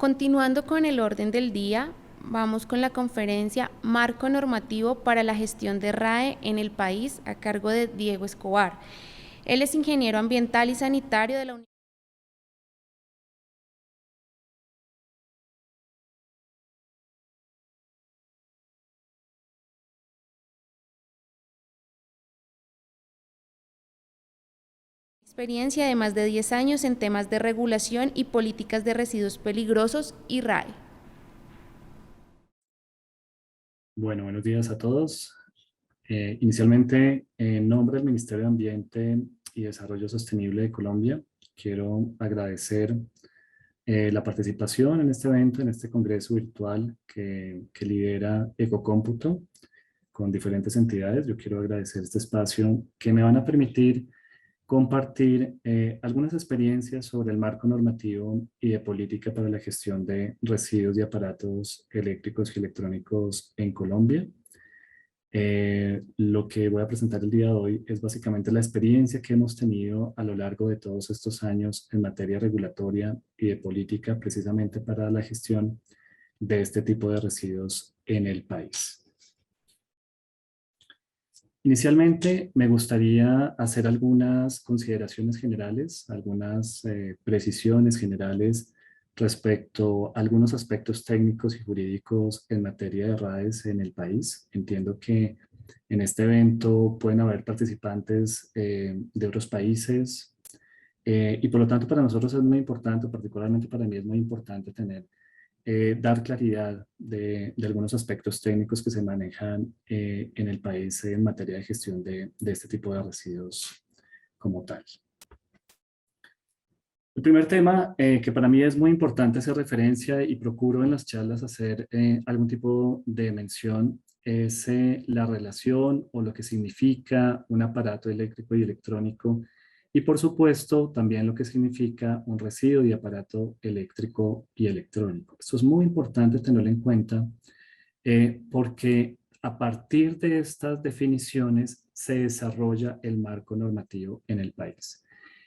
Continuando con el orden del día, vamos con la conferencia Marco Normativo para la Gestión de RAE en el País, a cargo de Diego Escobar. Él es ingeniero ambiental y sanitario de la Universidad experiencia de más de 10 años en temas de regulación y políticas de residuos peligrosos y RAE. Bueno, buenos días a todos. Inicialmente, en nombre del Ministerio de Ambiente y Desarrollo Sostenible de Colombia, quiero agradecer la participación en este evento, en este congreso virtual que lidera Ecocómputo con diferentes entidades. Yo quiero agradecer este espacio que me van a permitir compartir algunas experiencias sobre el marco normativo y de política para la gestión de residuos y aparatos eléctricos y electrónicos en Colombia. Lo que voy a presentar el día de hoy es básicamente la experiencia que hemos tenido a lo largo de todos estos años en materia regulatoria y de política precisamente para la gestión de este tipo de residuos en el país. Inicialmente me gustaría hacer algunas consideraciones generales, algunas precisiones generales respecto a algunos aspectos técnicos y jurídicos en materia de RAEs en el país. Entiendo que en este evento pueden haber participantes de otros países y por lo tanto para nosotros es muy importante, particularmente para mí es muy importante tener dar claridad de algunos aspectos técnicos que se manejan en el país en materia de gestión de este tipo de residuos como tal. El primer tema que para mí es muy importante hacer referencia y procuro en las charlas hacer algún tipo de mención es la relación o lo que significa un aparato eléctrico y electrónico y por supuesto también lo que significa un residuo de aparato eléctrico y electrónico. Esto es muy importante tenerlo en cuenta porque a partir de estas definiciones se desarrolla el marco normativo en el país.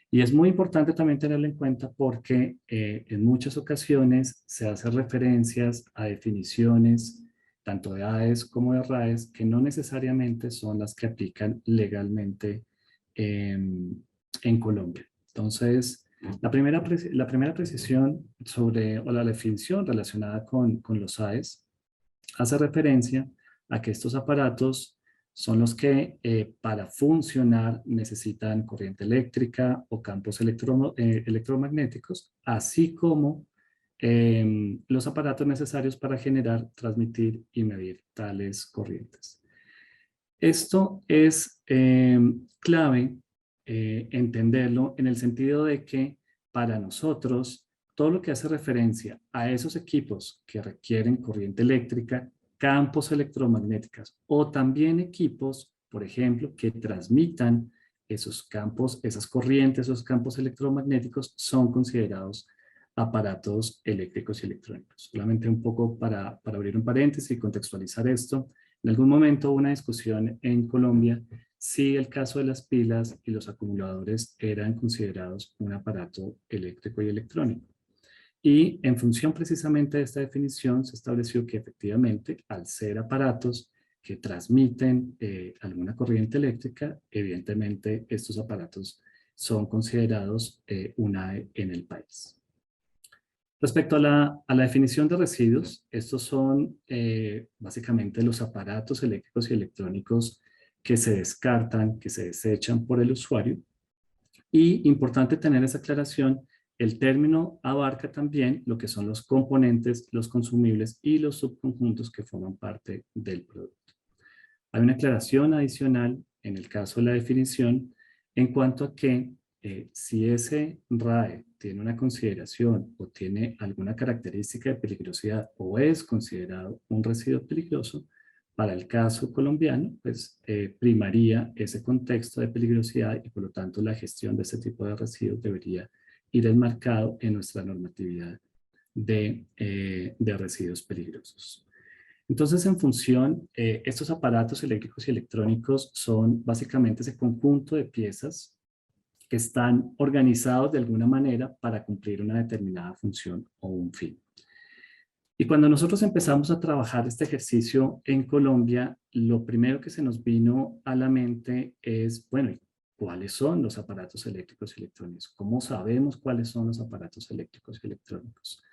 Y es muy importante también tenerlo en cuenta porque en muchas ocasiones se hacen referencias a definiciones tanto de AES como de RAES que no necesariamente son las que aplican legalmente en Colombia. Entonces, la primera precisión sobre, o la definición relacionada con los AES hace referencia a que estos aparatos son los que para funcionar necesitan corriente eléctrica o campos electromagnéticos, así como los aparatos necesarios para generar, transmitir y medir tales corrientes. Esto es clave entenderlo en el sentido de que para nosotros todo lo que hace referencia a esos equipos que requieren corriente eléctrica, campos electromagnéticos o también equipos, por ejemplo, que transmitan esos campos, esas corrientes, esos campos electromagnéticos son considerados aparatos eléctricos y electrónicos. Solamente un poco para abrir un paréntesis y contextualizar esto. En algún momento hubo una discusión en Colombia si el caso de las pilas y los acumuladores eran considerados un aparato eléctrico y electrónico. Y en función precisamente de esta definición se estableció que efectivamente al ser aparatos que transmiten alguna corriente eléctrica, evidentemente estos aparatos son considerados una en el país. Respecto a la definición de residuos, estos son básicamente los aparatos eléctricos y electrónicos que se descartan, que se desechan por el usuario. Y importante tener esa aclaración, el término abarca también lo que son los componentes, los consumibles y los subconjuntos que forman parte del producto. Hay una aclaración adicional en el caso de la definición en cuanto a que si ese RAE tiene una consideración o tiene alguna característica de peligrosidad o es considerado un residuo peligroso, para el caso colombiano, pues primaría ese contexto de peligrosidad y por lo tanto la gestión de este tipo de residuos debería ir enmarcado en nuestra normatividad de residuos peligrosos. Entonces, en función, estos aparatos eléctricos y electrónicos son básicamente ese conjunto de piezas que están organizados de alguna manera para cumplir una determinada función o un fin. Y cuando nosotros empezamos a trabajar este ejercicio en Colombia, lo primero que se nos vino a la mente es, bueno, ¿cuáles son los aparatos eléctricos y electrónicos? ¿Cómo sabemos cuáles son los aparatos eléctricos y electrónicos?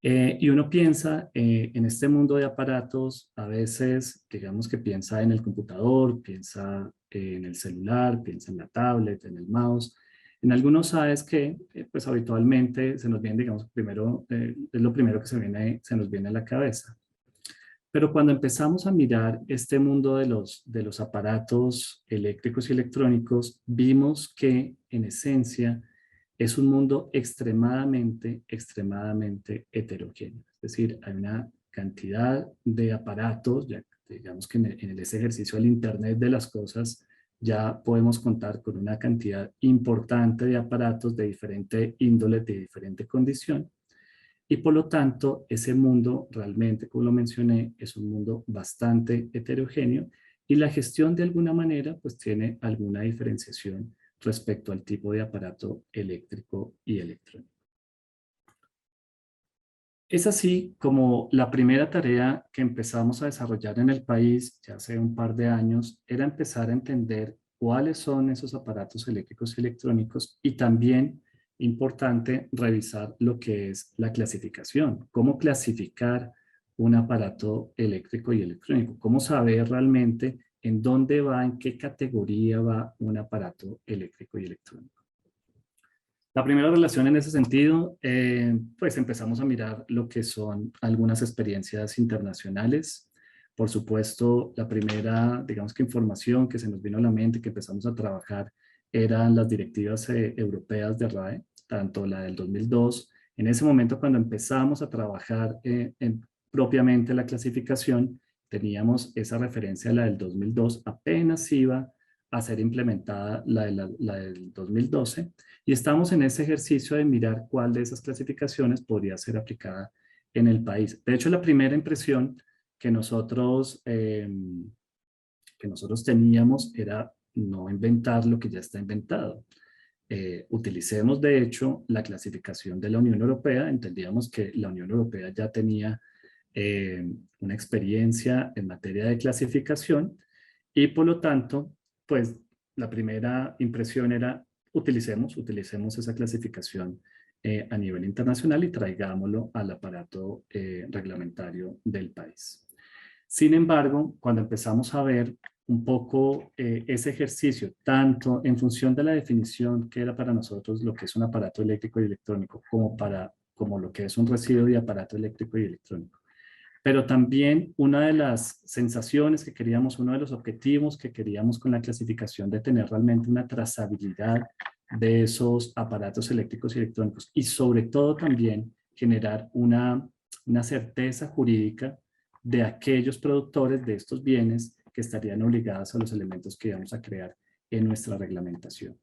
Y uno piensa en este mundo de aparatos, a veces digamos que piensa en el computador, piensa en el celular, piensa en la tablet, en el mouse. En algunos sabes que pues habitualmente se nos viene, digamos, primero, es lo primero que se nos viene a la cabeza. Pero cuando empezamos a mirar este mundo de los aparatos eléctricos y electrónicos, vimos que en esencia es un mundo extremadamente heterogéneo. Es decir, hay una cantidad de aparatos, ya digamos que en ese ejercicio del Internet de las cosas, ya podemos contar con una cantidad importante de aparatos de diferente índole, de diferente condición. Y por lo tanto, ese mundo realmente, como lo mencioné, es un mundo bastante heterogéneo y la gestión de alguna manera pues tiene alguna diferenciación respecto al tipo de aparato eléctrico y electrónico. Es así como la primera tarea que empezamos a desarrollar en el país, ya hace un par de años, era empezar a entender cuáles son esos aparatos eléctricos y electrónicos y también, importante, revisar lo que es la clasificación, cómo clasificar un aparato eléctrico y electrónico, cómo saber realmente en dónde va, en qué categoría va un aparato eléctrico y electrónico. La primera relación en ese sentido, pues empezamos a mirar lo que son algunas experiencias internacionales. Por supuesto, la primera, digamos que información que se nos vino a la mente, que empezamos a trabajar, eran las directivas europeas de RAE, tanto la del 2002. En ese momento, cuando empezamos a trabajar propiamente la clasificación, teníamos esa referencia a la del 2002, apenas iba a ser implementada la del 2012 y estamos en ese ejercicio de mirar cuál de esas clasificaciones podría ser aplicada en el país. De hecho, la primera impresión que nosotros teníamos era no inventar lo que ya está inventado. Utilicemos, de hecho, la clasificación de la Unión Europea. Entendíamos que la Unión Europea ya tenía una experiencia en materia de clasificación y por lo tanto, pues la primera impresión era utilicemos esa clasificación a nivel internacional y traigámoslo al aparato reglamentario del país. Sin embargo, cuando empezamos a ver un poco ese ejercicio, tanto en función de la definición que era para nosotros lo que es un aparato eléctrico y electrónico, como lo que es un residuo de aparato eléctrico y electrónico. Pero también una de las sensaciones que queríamos, uno de los objetivos que queríamos con la clasificación de tener realmente una trazabilidad de esos aparatos eléctricos y electrónicos y sobre todo también generar una certeza jurídica de aquellos productores de estos bienes que estarían obligados a los elementos que íbamos a crear en nuestra reglamentación.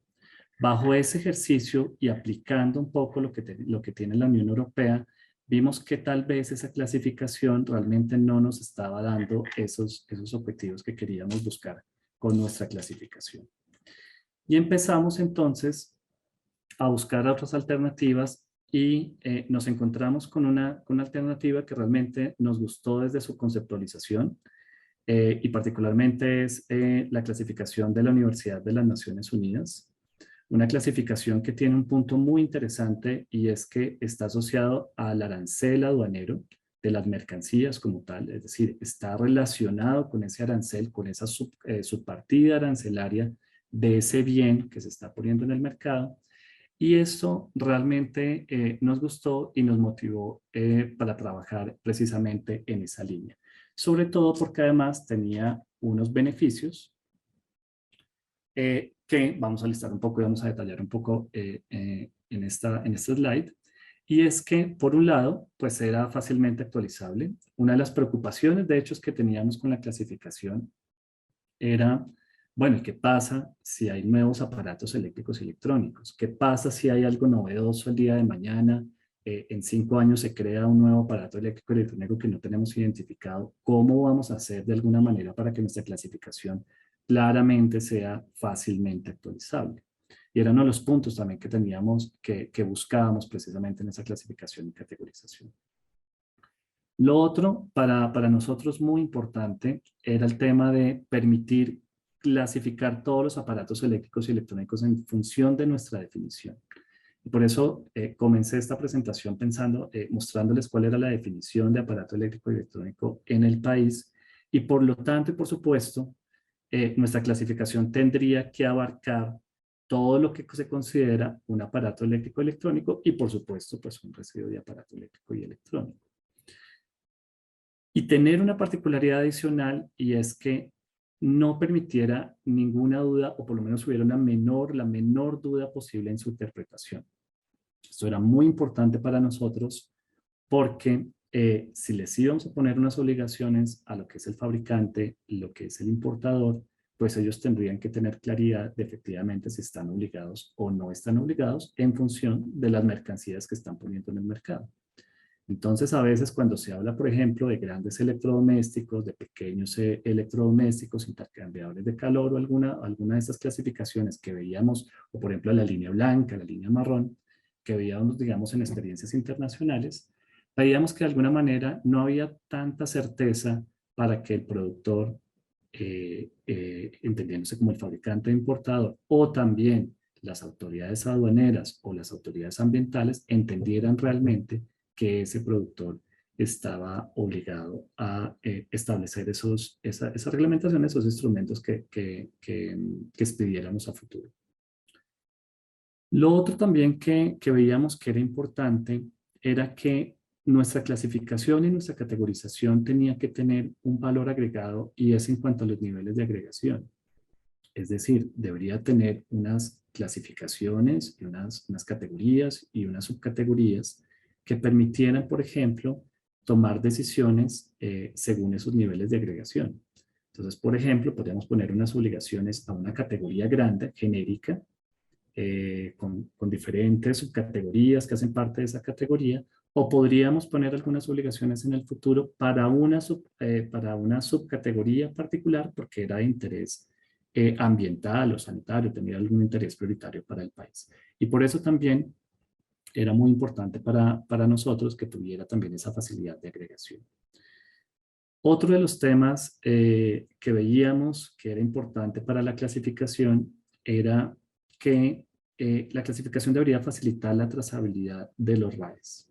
Bajo ese ejercicio y aplicando un poco lo que tiene la Unión Europea, vimos que tal vez esa clasificación realmente no nos estaba dando esos objetivos que queríamos buscar con nuestra clasificación. Y empezamos entonces a buscar otras alternativas y nos encontramos con una alternativa que realmente nos gustó desde su conceptualización y particularmente es la clasificación de la Universidad de las Naciones Unidas. Una clasificación que tiene un punto muy interesante y es que está asociado al arancel aduanero de las mercancías como tal, es decir, está relacionado con ese arancel, con esa subpartida arancelaria de ese bien que se está poniendo en el mercado. Y esto realmente nos gustó y nos motivó para trabajar precisamente en esa línea. Sobre todo porque además tenía unos beneficios que vamos a listar un poco y vamos a detallar un poco en este slide. Y es que, por un lado, pues era fácilmente actualizable. Una de las preocupaciones, de hecho, que teníamos con la clasificación era, bueno, ¿qué pasa si hay nuevos aparatos eléctricos y electrónicos? ¿Qué pasa si hay algo novedoso el día de mañana? En 5 años se crea un nuevo aparato eléctrico y electrónico que no tenemos identificado. ¿Cómo vamos a hacer de alguna manera para que nuestra clasificación claramente sea fácilmente actualizable? Y era uno de los puntos también que teníamos, que buscábamos precisamente en esa clasificación y categorización. Lo otro, para nosotros muy importante, era el tema de permitir clasificar todos los aparatos eléctricos y electrónicos en función de nuestra definición. Y por eso comencé esta presentación pensando, mostrándoles cuál era la definición de aparato eléctrico y electrónico en el país. Y por lo tanto, y por supuesto, nuestra clasificación tendría que abarcar todo lo que se considera un aparato eléctrico electrónico y por supuesto, pues un residuo de aparato eléctrico y electrónico. Y tener una particularidad adicional, y es que no permitiera ninguna duda, o por lo menos hubiera la menor duda posible en su interpretación. Esto era muy importante para nosotros porque si les íbamos a poner unas obligaciones a lo que es el fabricante y lo que es el importador, pues ellos tendrían que tener claridad de efectivamente si están obligados o no están obligados en función de las mercancías que están poniendo en el mercado. Entonces, a veces cuando se habla, por ejemplo, de grandes electrodomésticos, de pequeños electrodomésticos, intercambiadores de calor o alguna de estas clasificaciones que veíamos, o por ejemplo la línea blanca, la línea marrón, que veíamos, digamos, en experiencias internacionales, veíamos que de alguna manera no había tanta certeza para que el productor, entendiéndose como el fabricante importador, o también las autoridades aduaneras o las autoridades ambientales, entendieran realmente que ese productor estaba obligado a establecer esa reglamentación, esos instrumentos que expidiéramos a futuro. Lo otro también que veíamos que era importante era que nuestra clasificación y nuestra categorización tenía que tener un valor agregado y es en cuanto a los niveles de agregación. Es decir, debería tener unas clasificaciones y unas categorías y unas subcategorías que permitieran, por ejemplo, tomar decisiones según esos niveles de agregación. Entonces, por ejemplo, podríamos poner unas obligaciones a una categoría grande, genérica, con diferentes subcategorías que hacen parte de esa categoría, o podríamos poner algunas obligaciones en el futuro para para una subcategoría particular porque era de interés ambiental o sanitario, tenía algún interés prioritario para el país. Y por eso también era muy importante para nosotros que tuviera también esa facilidad de agregación. Otro de los temas que veíamos que era importante para la clasificación era que la clasificación debería facilitar la trazabilidad de los RAEs,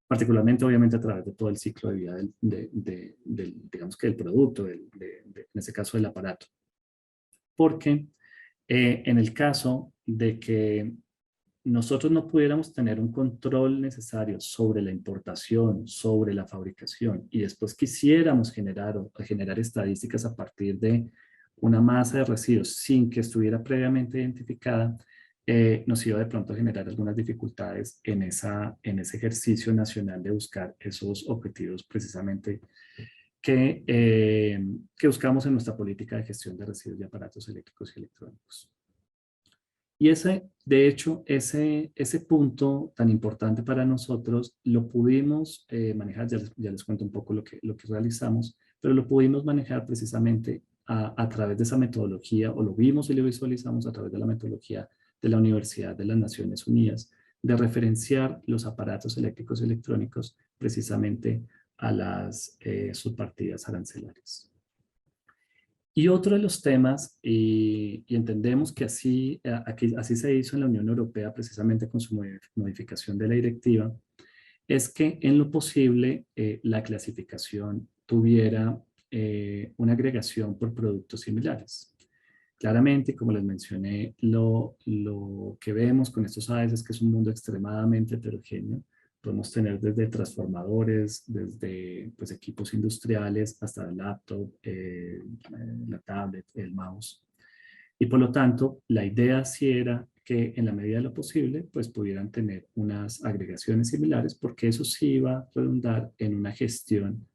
particularmente obviamente a través de todo el ciclo de vida digamos que del producto, en ese caso del aparato. Porque en el caso de que nosotros no pudiéramos tener un control necesario sobre la importación, sobre la fabricación, y después quisiéramos generar estadísticas a partir de una masa de residuos sin que estuviera previamente identificada, nos iba de pronto a generar algunas dificultades en ese ejercicio nacional de buscar esos objetivos precisamente que buscamos en nuestra política de gestión de residuos de aparatos eléctricos y electrónicos. Y de hecho, ese punto tan importante para nosotros lo pudimos manejar, ya les cuento un poco lo que realizamos, pero lo pudimos manejar precisamente a través de esa metodología, o lo vimos y lo visualizamos a través de la metodología de la Universidad de las Naciones Unidas, de referenciar los aparatos eléctricos y electrónicos precisamente a las subpartidas arancelarias. Y otro de los temas, y entendemos que así se hizo en la Unión Europea precisamente con su modificación de la directiva, es que en lo posible la clasificación tuviera una agregación por productos similares. Claramente, como les mencioné, lo que vemos con estos AES es que es un mundo extremadamente heterogéneo. Podemos tener desde transformadores, desde pues, equipos industriales, hasta el laptop, la tablet, el mouse. Y por lo tanto, la idea sí era que en la medida de lo posible, pues pudieran tener unas agregaciones similares, porque eso sí iba a redundar en una gestión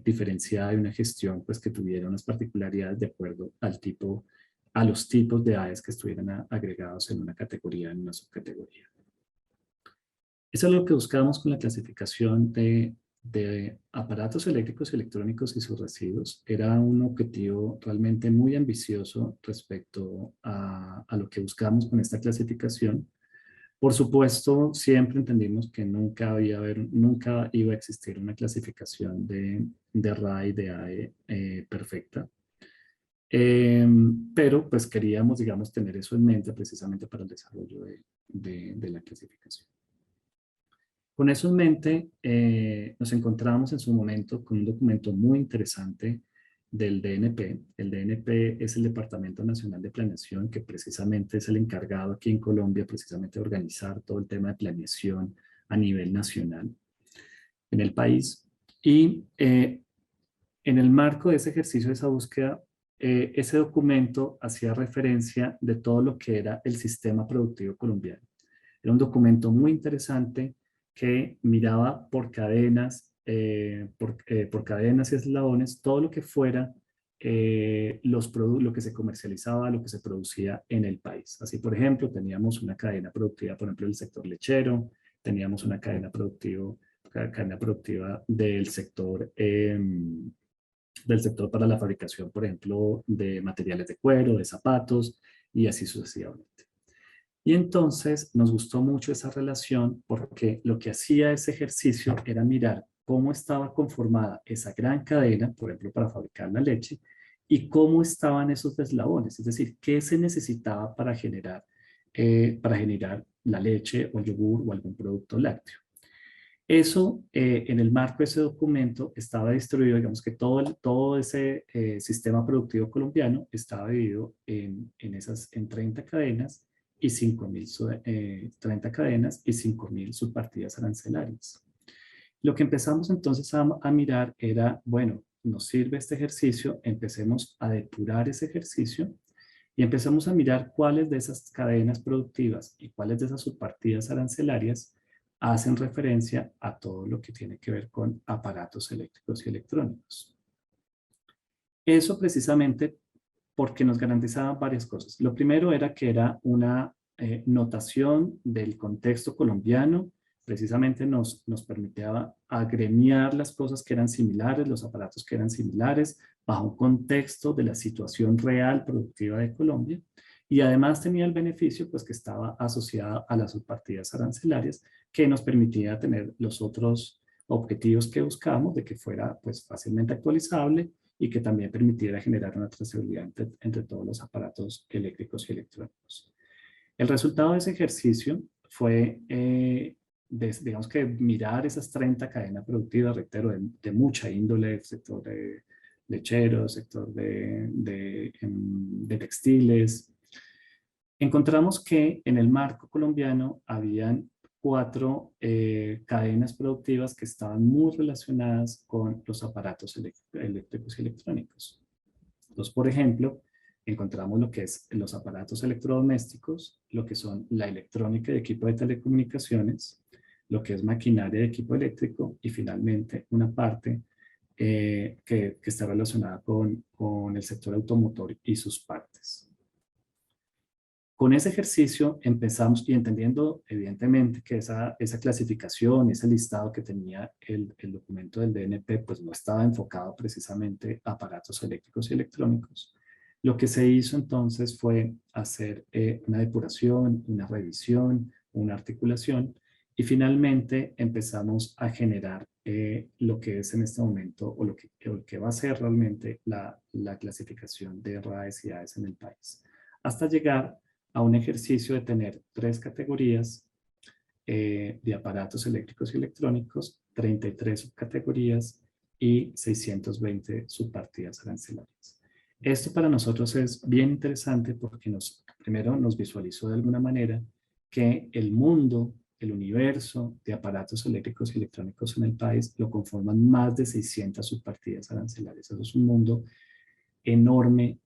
diferenciada y una gestión pues que tuviera unas particularidades de acuerdo a los tipos de AES que estuvieran agregados en una categoría, en una subcategoría. Eso es lo que buscamos con la clasificación de aparatos eléctricos y electrónicos y sus residuos. Era un objetivo realmente muy ambicioso respecto a lo que buscamos con esta clasificación, Por supuesto, siempre entendimos que nunca iba a existir una clasificación de RAE y de AE perfecta. Pero pues queríamos, digamos, tener eso en mente precisamente para el desarrollo de la clasificación. Con eso en mente, nos encontramos en su momento con un documento muy interesante del DNP. El DNP es el Departamento Nacional de Planeación, que precisamente es el encargado aquí en Colombia, precisamente de organizar todo el tema de planeación a nivel nacional en el país. Y en el marco de ese ejercicio, de esa búsqueda, ese documento hacía referencia de todo lo que era el sistema productivo colombiano. Era un documento muy interesante que miraba por cadenas, por cadenas y eslabones, todo lo que fuera lo que se comercializaba, lo que se producía en el país. Así, por ejemplo, teníamos una cadena productiva, por ejemplo, del sector lechero, teníamos una cadena productiva del sector para la fabricación, por ejemplo, de materiales de cuero, de zapatos y así sucesivamente. Y entonces nos gustó mucho esa relación porque lo que hacía ese ejercicio era mirar cómo estaba conformada esa gran cadena, por ejemplo, para fabricar la leche, y cómo estaban esos eslabones, es decir, qué se necesitaba para generar la leche o el yogur o algún producto lácteo. Eso, en el marco de ese documento, estaba distribuido, digamos que todo ese sistema productivo colombiano estaba dividido en 30 cadenas y 30 cadenas y 5.000 subpartidas arancelarias. Lo que empezamos entonces a mirar era, bueno, nos sirve este ejercicio, empecemos a depurar ese ejercicio y empezamos a mirar cuáles de esas cadenas productivas y cuáles de esas subpartidas arancelarias hacen referencia a todo lo que tiene que ver con aparatos eléctricos y electrónicos. Eso precisamente porque nos garantizaban varias cosas. Lo primero era que era una notación del contexto colombiano, precisamente nos permitía agremiar las cosas que eran similares, los aparatos que eran similares, bajo un contexto de la situación real productiva de Colombia. Y además tenía el beneficio pues que estaba asociada a las subpartidas arancelarias que nos permitía tener los otros objetivos que buscamos de que fuera pues fácilmente actualizable y que también permitiera generar una trazabilidad entre todos los aparatos eléctricos y electrónicos. El resultado de ese ejercicio fue, digamos que mirar esas 30 cadenas productivas, reitero, de mucha índole, sector de lechero, sector de textiles. Encontramos que en el marco colombiano habían 4 cadenas productivas que estaban muy relacionadas con los aparatos eléctricos y electrónicos. Entonces, por ejemplo, encontramos lo que es los aparatos electrodomésticos, lo que son la electrónica de equipo de telecomunicaciones, lo que es maquinaria de equipo eléctrico y finalmente una parte que está relacionada con el sector automotor y sus partes. Con ese ejercicio empezamos y entendiendo evidentemente que esa clasificación, ese listado que tenía el documento del DNP, pues no estaba enfocado precisamente a aparatos eléctricos y electrónicos. Lo que se hizo entonces fue hacer una depuración, una revisión, una articulación y finalmente empezamos a generar lo que es en este momento o lo que va a ser realmente la clasificación de RAEs y AES en el país. Hasta llegar a un ejercicio de tener 3 categorías de aparatos eléctricos y electrónicos, 33 subcategorías y 620 subpartidas arancelarias. Esto para nosotros es bien interesante porque primero nos visualizó de alguna manera que el mundo, el universo de aparatos eléctricos y electrónicos en el país lo conforman más de 600 subpartidas arancelarias. Eso es un mundo enorme,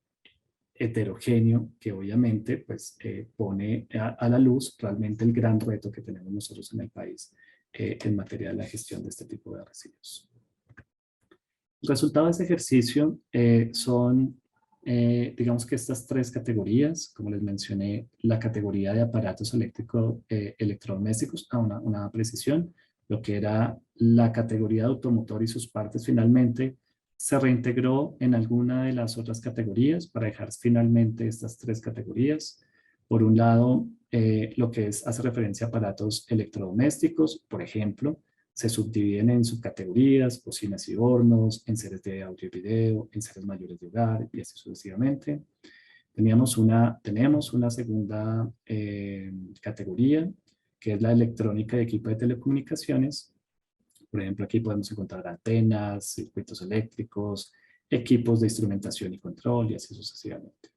heterogéneo, que obviamente pues, pone a la luz realmente el gran reto que tenemos nosotros en el país en materia de la gestión de este tipo de residuos. El resultado de ese ejercicio son, digamos que estas 3 categorías, como les mencioné, la categoría de aparatos electrodomésticos a una precisión, lo que era la categoría de automotor y sus partes finalmente, se reintegró en alguna de las otras categorías para dejar finalmente estas 3 categorías. Por un lado, lo que hace referencia a aparatos electrodomésticos, por ejemplo, se subdividen en subcategorías, cocinas y hornos, enseres de audio y video, enseres mayores de hogar y así sucesivamente. Tenemos una segunda categoría, que es la electrónica y equipo de telecomunicaciones. Por ejemplo, aquí podemos encontrar antenas, circuitos eléctricos, equipos de instrumentación y control y así sucesivamente.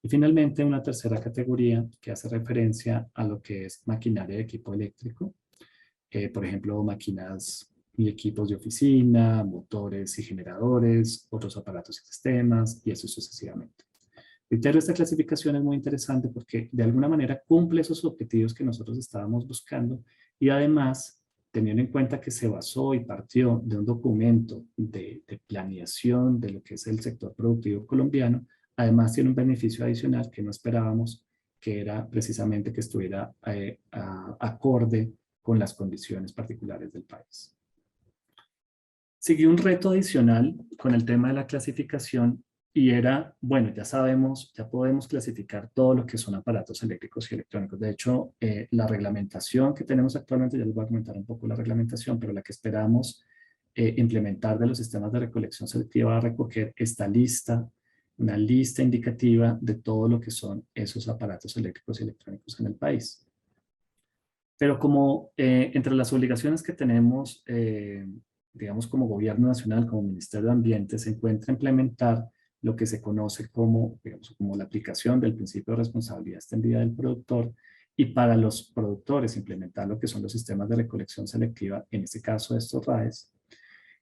Y finalmente, una tercera categoría que hace referencia a lo que es maquinaria de equipo eléctrico. Por ejemplo, máquinas y equipos de oficina, motores y generadores, otros aparatos y sistemas y así sucesivamente. Reitero, esta clasificación es muy interesante porque de alguna manera cumple esos objetivos que nosotros estábamos buscando y además, teniendo en cuenta que se basó y partió de un documento de planeación de lo que es el sector productivo colombiano, además tiene un beneficio adicional que no esperábamos, que era precisamente que estuviera acorde con las condiciones particulares del país. Siguió un reto adicional con el tema de la clasificación y era, bueno, ya sabemos, ya podemos clasificar todo lo que son aparatos eléctricos y electrónicos. De hecho, la reglamentación que tenemos actualmente, ya les voy a comentar un poco la reglamentación, pero la que esperamos implementar de los sistemas de recolección selectiva va a recoger esta lista, una lista indicativa de todo lo que son esos aparatos eléctricos y electrónicos en el país. Pero como entre las obligaciones que tenemos, digamos como gobierno nacional, como Ministerio de Ambiente, se encuentra implementar lo que se conoce como, digamos, como la aplicación del principio de responsabilidad extendida del productor y para los productores implementar lo que son los sistemas de recolección selectiva, en este caso estos RAEs,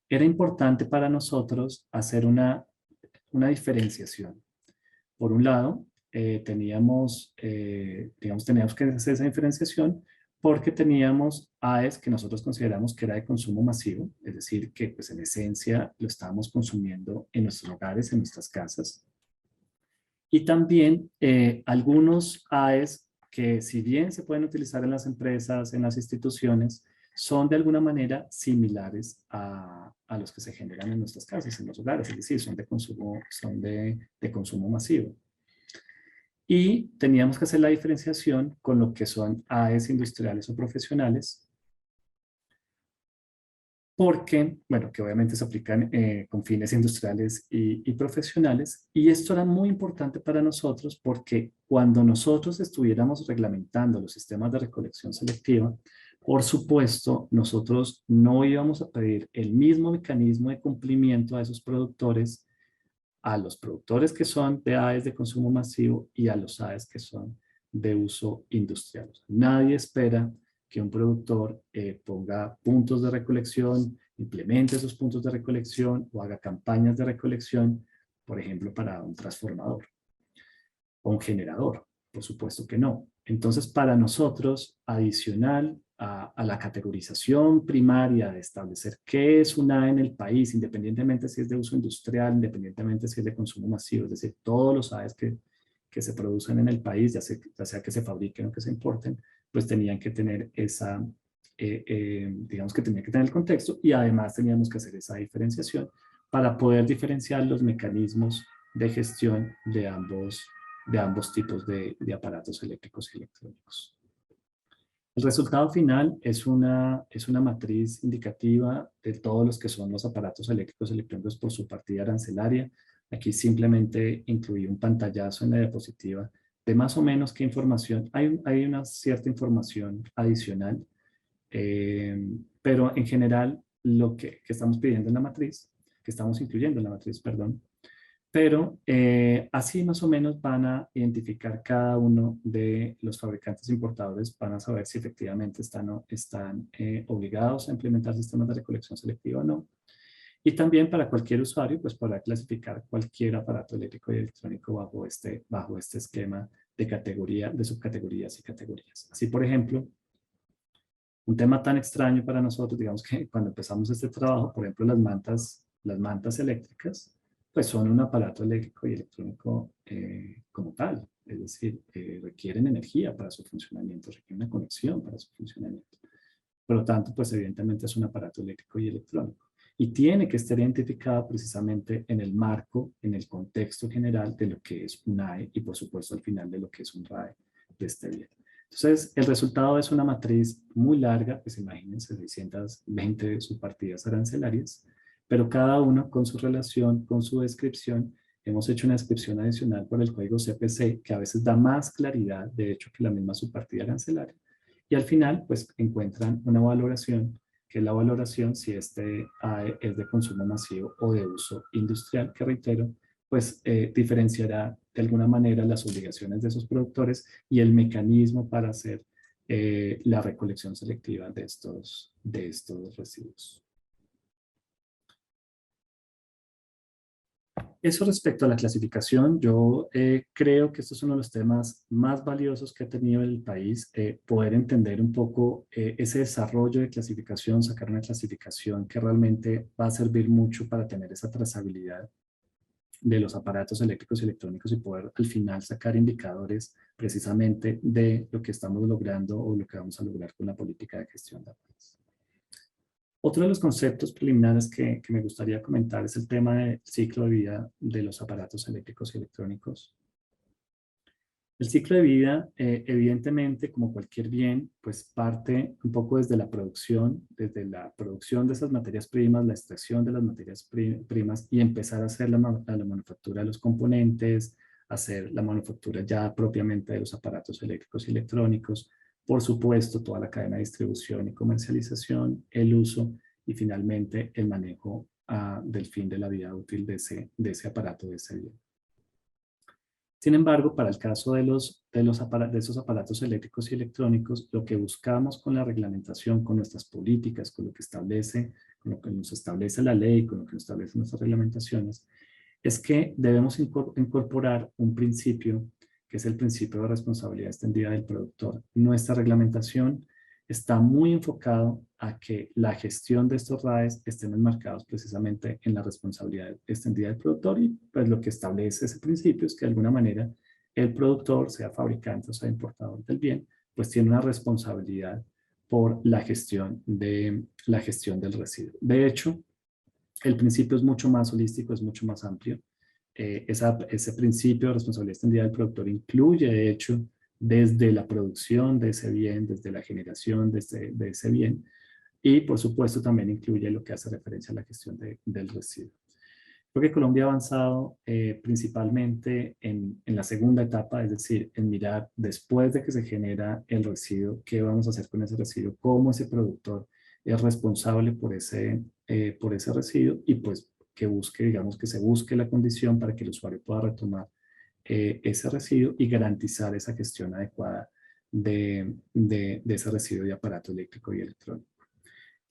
era importante para nosotros hacer una diferenciación. Por un lado, teníamos que hacer esa diferenciación porque teníamos AES que nosotros consideramos que era de consumo masivo, es decir, que pues en esencia lo estábamos consumiendo en nuestros hogares, en nuestras casas. Y también algunos AES que si bien se pueden utilizar en las empresas, en las instituciones, son de alguna manera similares a los que se generan en nuestras casas, en los hogares, es decir, son de consumo masivo. Y teníamos que hacer la diferenciación con lo que son AES industriales o profesionales, porque, bueno, que obviamente se aplican con fines industriales y profesionales. Y esto era muy importante para nosotros porque cuando nosotros estuviéramos reglamentando los sistemas de recolección selectiva, por supuesto, nosotros no íbamos a pedir el mismo mecanismo de cumplimiento a esos productores, a los productores que son de AES de consumo masivo y a los AES que son de uso industrial. Nadie espera que un productor ponga puntos de recolección, implemente esos puntos de recolección o haga campañas de recolección, por ejemplo, para un transformador o un generador. Por supuesto que no. Entonces, para nosotros, adicional a la categorización primaria de establecer qué es un AE en el país, independientemente si es de uso industrial, independientemente si es de consumo masivo, es decir, todos los AEs que se producen en el país, ya sea que se fabriquen o que se importen, pues tenían que tener digamos que tenían que tener el contexto y además teníamos que hacer esa diferenciación para poder diferenciar los mecanismos de gestión de ambos tipos de aparatos eléctricos y electrónicos. El resultado final es una matriz indicativa de todos los que son los aparatos eléctricos y electrónicos por su partida arancelaria. Aquí simplemente incluí un pantallazo en la diapositiva de más o menos qué información. Hay una cierta información adicional, pero en general lo que estamos pidiendo en la matriz, que estamos incluyendo en la matriz, perdón, pero así más o menos van a identificar cada uno de los fabricantes importadores, van a saber si efectivamente están obligados a implementar sistemas de recolección selectiva o no. Y también para cualquier usuario, pues podrá clasificar cualquier aparato eléctrico y electrónico bajo este esquema de subcategorías y categorías. Así, por ejemplo, un tema tan extraño para nosotros, digamos que cuando empezamos este trabajo, por ejemplo, las mantas eléctricas, pues son un aparato eléctrico y electrónico como tal. Es decir, requieren energía para su funcionamiento, requieren una conexión para su funcionamiento. Por lo tanto, pues evidentemente es un aparato eléctrico y electrónico. Y tiene que estar identificado precisamente en el marco, en el contexto general de lo que es un AE y por supuesto al final de lo que es un RAE de este bien. Entonces, el resultado es una matriz muy larga, pues imagínense, 620 subpartidas arancelarias, pero cada uno con su relación, con su descripción. Hemos hecho una descripción adicional por el código CPC que a veces da más claridad, de hecho, que la misma subpartida arancelaria. Y al final, pues encuentran una valoración, que es la valoración si este AE es de consumo masivo o de uso industrial, que reitero, pues diferenciará de alguna manera las obligaciones de esos productores y el mecanismo para hacer la recolección selectiva de estos residuos. Eso respecto a la clasificación, yo creo que esto es uno de los temas más valiosos que ha tenido el país, poder entender un poco ese desarrollo de clasificación, sacar una clasificación que realmente va a servir mucho para tener esa trazabilidad de los aparatos eléctricos y electrónicos y poder al final sacar indicadores precisamente de lo que estamos logrando o lo que vamos a lograr con la política de gestión de aguas. Otro de los conceptos preliminares que me gustaría comentar es el tema del ciclo de vida de los aparatos eléctricos y electrónicos. El ciclo de vida, evidentemente, como cualquier bien, pues parte un poco desde la producción de esas materias primas, la extracción de las materias primas y empezar a hacer la manufactura de los componentes, hacer la manufactura ya propiamente de los aparatos eléctricos y electrónicos, por supuesto, toda la cadena de distribución y comercialización, el uso y finalmente el manejo del fin de la vida útil de ese aparato, de ese bien. Sin embargo, para el caso de esos aparatos eléctricos y electrónicos, lo que buscamos con la reglamentación, con nuestras políticas, con lo que nos establece la ley, con lo que nos establecen nuestras reglamentaciones, es que debemos incorporar un principio, que es el principio de responsabilidad extendida del productor. Nuestra reglamentación está muy enfocado a que la gestión de estos RAEs estén enmarcados precisamente en la responsabilidad extendida del productor y pues lo que establece ese principio es que de alguna manera el productor, sea fabricante o sea importador del bien, pues tiene una responsabilidad por la gestión del residuo. De hecho, el principio es mucho más holístico, es mucho más amplio. Ese principio de responsabilidad extendida del productor incluye, de hecho, desde la producción de ese bien, desde la generación de ese bien, y por supuesto también incluye lo que hace referencia a la gestión del residuo. Creo que Colombia ha avanzado principalmente en la segunda etapa, es decir, en mirar después de que se genera el residuo, qué vamos a hacer con ese residuo, cómo ese productor es responsable por ese residuo y pues digamos, que se busque la condición para que el usuario pueda retomar ese residuo y garantizar esa gestión adecuada de ese residuo de aparato eléctrico y electrónico.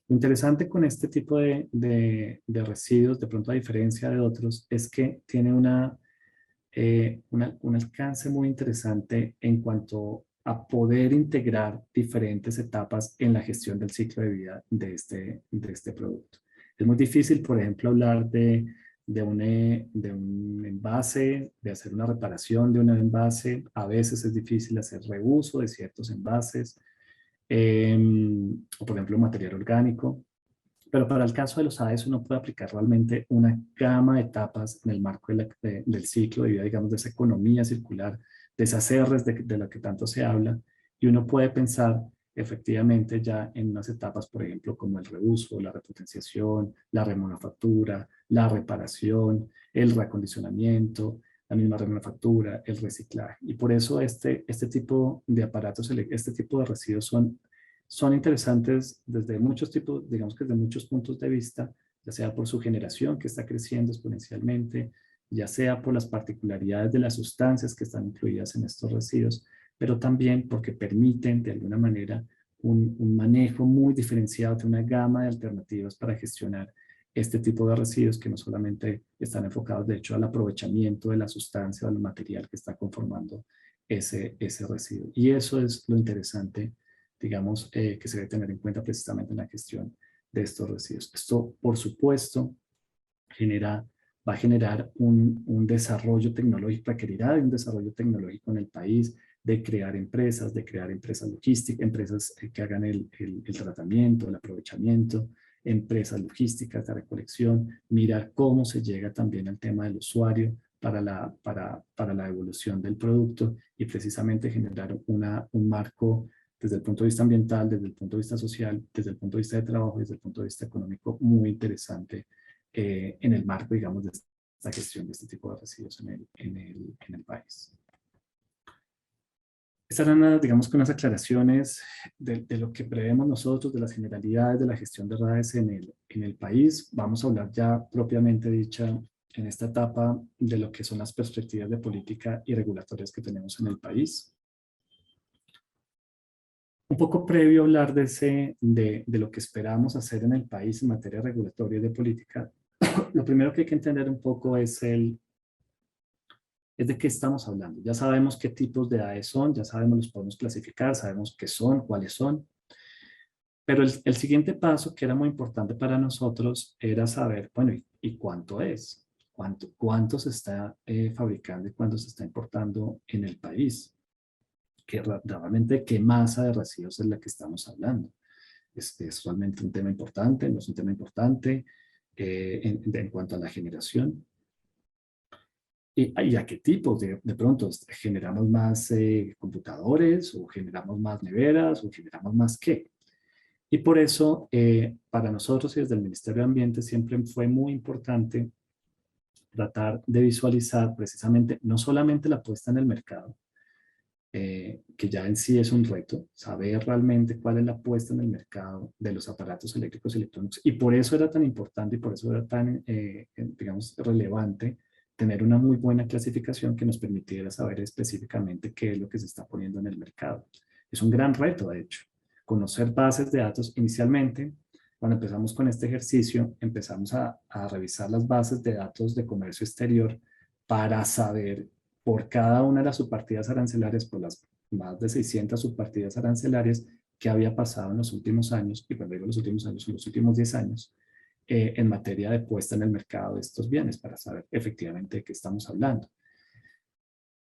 Lo interesante con este tipo de residuos, de pronto a diferencia de otros, es que tiene un alcance muy interesante en cuanto a poder integrar diferentes etapas en la gestión del ciclo de vida de este producto. Es muy difícil, por ejemplo, hablar de un envase, de hacer una reparación de un envase. A veces es difícil hacer reuso de ciertos envases, o por ejemplo material orgánico. Pero para el caso de los AES uno puede aplicar realmente una gama de etapas en el marco del ciclo de vida, digamos, de esa economía circular, de esas R's de la que tanto se habla, y uno puede pensar efectivamente ya en unas etapas, por ejemplo, como el reuso, la repotenciación, la remanufactura, la reparación, el reacondicionamiento, la misma remanufactura, el reciclaje. Y por eso este tipo de aparatos, este tipo de residuos son interesantes desde muchos tipos, digamos que desde muchos puntos de vista, ya sea por su generación que está creciendo exponencialmente, ya sea por las particularidades de las sustancias que están incluidas en estos residuos, pero también porque permiten de alguna manera un manejo muy diferenciado de una gama de alternativas para gestionar este tipo de residuos que no solamente están enfocados de hecho al aprovechamiento de la sustancia o del material que está conformando ese residuo. Y eso es lo interesante, digamos, que se debe tener en cuenta precisamente en la gestión de estos residuos. Esto, por supuesto, va a generar un desarrollo tecnológico, requerirá de un desarrollo tecnológico en el país, de crear empresas logísticas, empresas que hagan el tratamiento, el aprovechamiento, empresas logísticas de recolección, mirar cómo se llega también al tema del usuario, para la evolución del producto y precisamente generar un marco desde el punto de vista ambiental, desde el punto de vista social, desde el punto de vista de trabajo, desde el punto de vista económico muy interesante en el marco, digamos, de esta gestión de este tipo de residuos en el país. Estas eran, digamos, con unas aclaraciones de lo que prevemos nosotros, de las generalidades de la gestión de RAEs en el país. Vamos a hablar ya propiamente dicha en esta etapa de lo que son las perspectivas de política y regulatorias que tenemos en el país. Un poco previo a hablar de lo que esperamos hacer en el país en materia regulatoria y de política, lo primero que hay que entender un poco es de qué estamos hablando. Ya sabemos qué tipos de AE son, ya sabemos, los podemos clasificar, sabemos qué son, cuáles son. Pero el siguiente paso, que era muy importante para nosotros, era saber, bueno, ¿y cuánto es? ¿Cuánto se está fabricando y cuánto se está importando en el país? Que realmente qué masa de residuos es la que estamos hablando. Es realmente un tema importante, no es un tema importante en cuanto a la generación. ¿Y a qué tipo? De pronto, ¿generamos más computadores o generamos más neveras o generamos más qué? Y por eso, para nosotros y desde el Ministerio de Ambiente siempre fue muy importante tratar de visualizar precisamente no solamente la puesta en el mercado, que ya en sí es un reto, saber realmente cuál es la puesta en el mercado de los aparatos eléctricos y electrónicos. Y por eso era tan importante y por eso era tan, digamos, relevante tener una muy buena clasificación que nos permitiera saber específicamente qué es lo que se está poniendo en el mercado. Es un gran reto, de hecho, conocer bases de datos. Inicialmente, cuando empezamos con este ejercicio, empezamos a revisar las bases de datos de comercio exterior para saber por cada una de las subpartidas arancelarias, por las más de 600 subpartidas arancelarias, que había pasado en los últimos años, y cuando digo los últimos años, en los últimos 10 años, en materia de puesta en el mercado de estos bienes, para saber efectivamente de qué estamos hablando.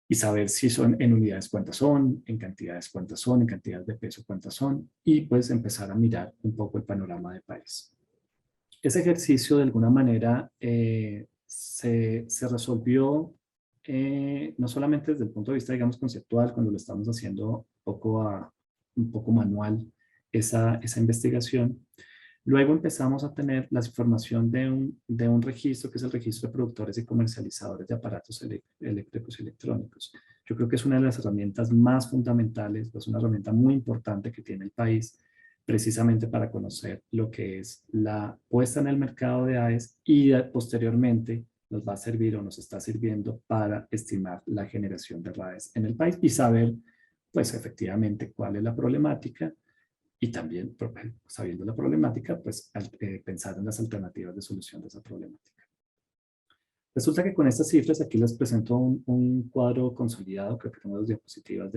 Y saber si son en unidades cuántas son, en cantidades cuántas son, en cantidades de peso cuántas son, y pues empezar a mirar un poco el panorama de país. Ese ejercicio de alguna manera se resolvió no solamente desde el punto de vista, digamos, conceptual, cuando lo estamos haciendo un poco manual esa investigación. Luego empezamos a tener la información de un registro, que es el registro de productores y comercializadores de aparatos eléctricos y electrónicos. Yo creo que es una de las herramientas más fundamentales, es una herramienta muy importante que tiene el país, precisamente para conocer lo que es la puesta en el mercado de AES y posteriormente nos va a servir o nos está sirviendo para estimar la generación de RAEs en el país y saber, pues efectivamente, cuál es la problemática y también, sabiendo la problemática, pues pensar en las alternativas de solución de esa problemática. Resulta que con estas cifras, aquí les presento un cuadro consolidado, creo que tengo dos diapositivas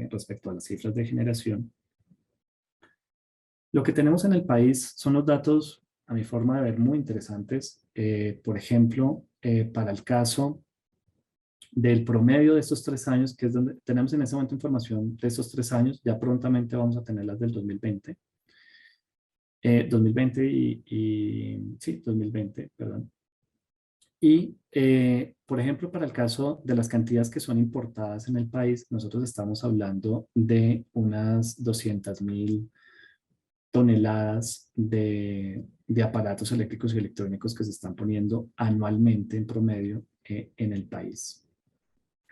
respecto a las cifras de generación. Lo que tenemos en el país son los datos, a mi forma de ver, muy interesantes. Por ejemplo, para el caso del promedio de estos 3 años, que es donde tenemos en ese momento información de estos 3 años, ya prontamente vamos a tener las del 2020. 2020 sí, 2020, perdón. Y, por ejemplo, para el caso de las cantidades que son importadas en el país, nosotros estamos hablando de unas 200.000 toneladas de aparatos eléctricos y electrónicos que se están poniendo anualmente en promedio en el país.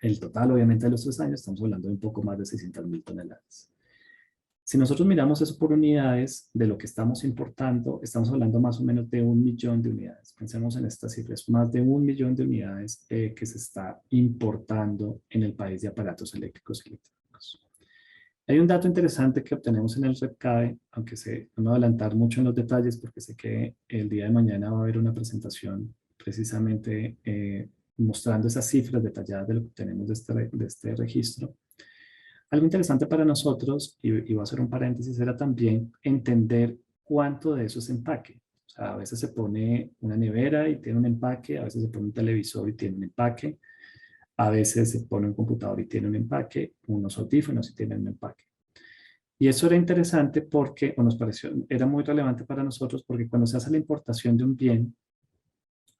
El total, obviamente, de los 3 años, estamos hablando de un poco más de 600.000 toneladas. Si nosotros miramos eso por unidades de lo que estamos importando, estamos hablando más o menos de 1 millón de unidades. Pensemos en estas cifras, más de 1 millón de unidades que se está importando en el país de aparatos eléctricos y electrónicos. Hay un dato interesante que obtenemos en el REPCADE, aunque no me voy a adelantar mucho en los detalles porque sé que el día de mañana va a haber una presentación precisamente mostrando esas cifras detalladas de lo que tenemos de este registro. Algo interesante para nosotros, y voy a hacer un paréntesis, era también entender cuánto de eso es empaque. O sea, a veces se pone una nevera y tiene un empaque, a veces se pone un televisor y tiene un empaque, a veces se pone un computador y tiene un empaque, unos audífonos y tienen un empaque. Y eso era interesante porque, o nos pareció, era muy relevante para nosotros porque cuando se hace la importación de un bien,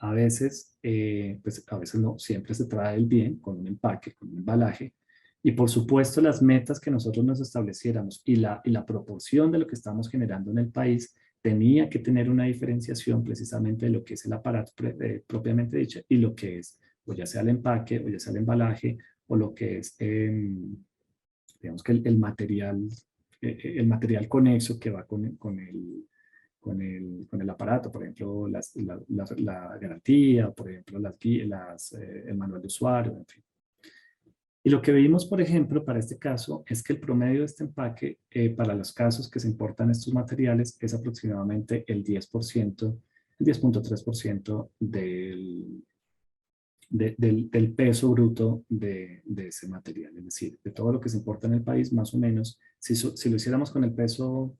A veces, pues a veces no, siempre se trae el bien con un empaque, con un embalaje. Y por supuesto, las metas que nosotros nos estableciéramos y la proporción de lo que estamos generando en el país tenía que tener una diferenciación precisamente de lo que es el aparato propiamente dicho y lo que es, o ya sea el empaque, o ya sea el embalaje, o lo que es, digamos que el material conexo que va con el aparato, por ejemplo, la garantía, por ejemplo, el manual de usuario, en fin. Y lo que vimos, por ejemplo, para este caso, es que el promedio de este empaque para los casos que se importan estos materiales es aproximadamente el 10%, el 10,3% del peso bruto de ese material. Es decir, de todo lo que se importa en el país, más o menos, si lo hiciéramos con el peso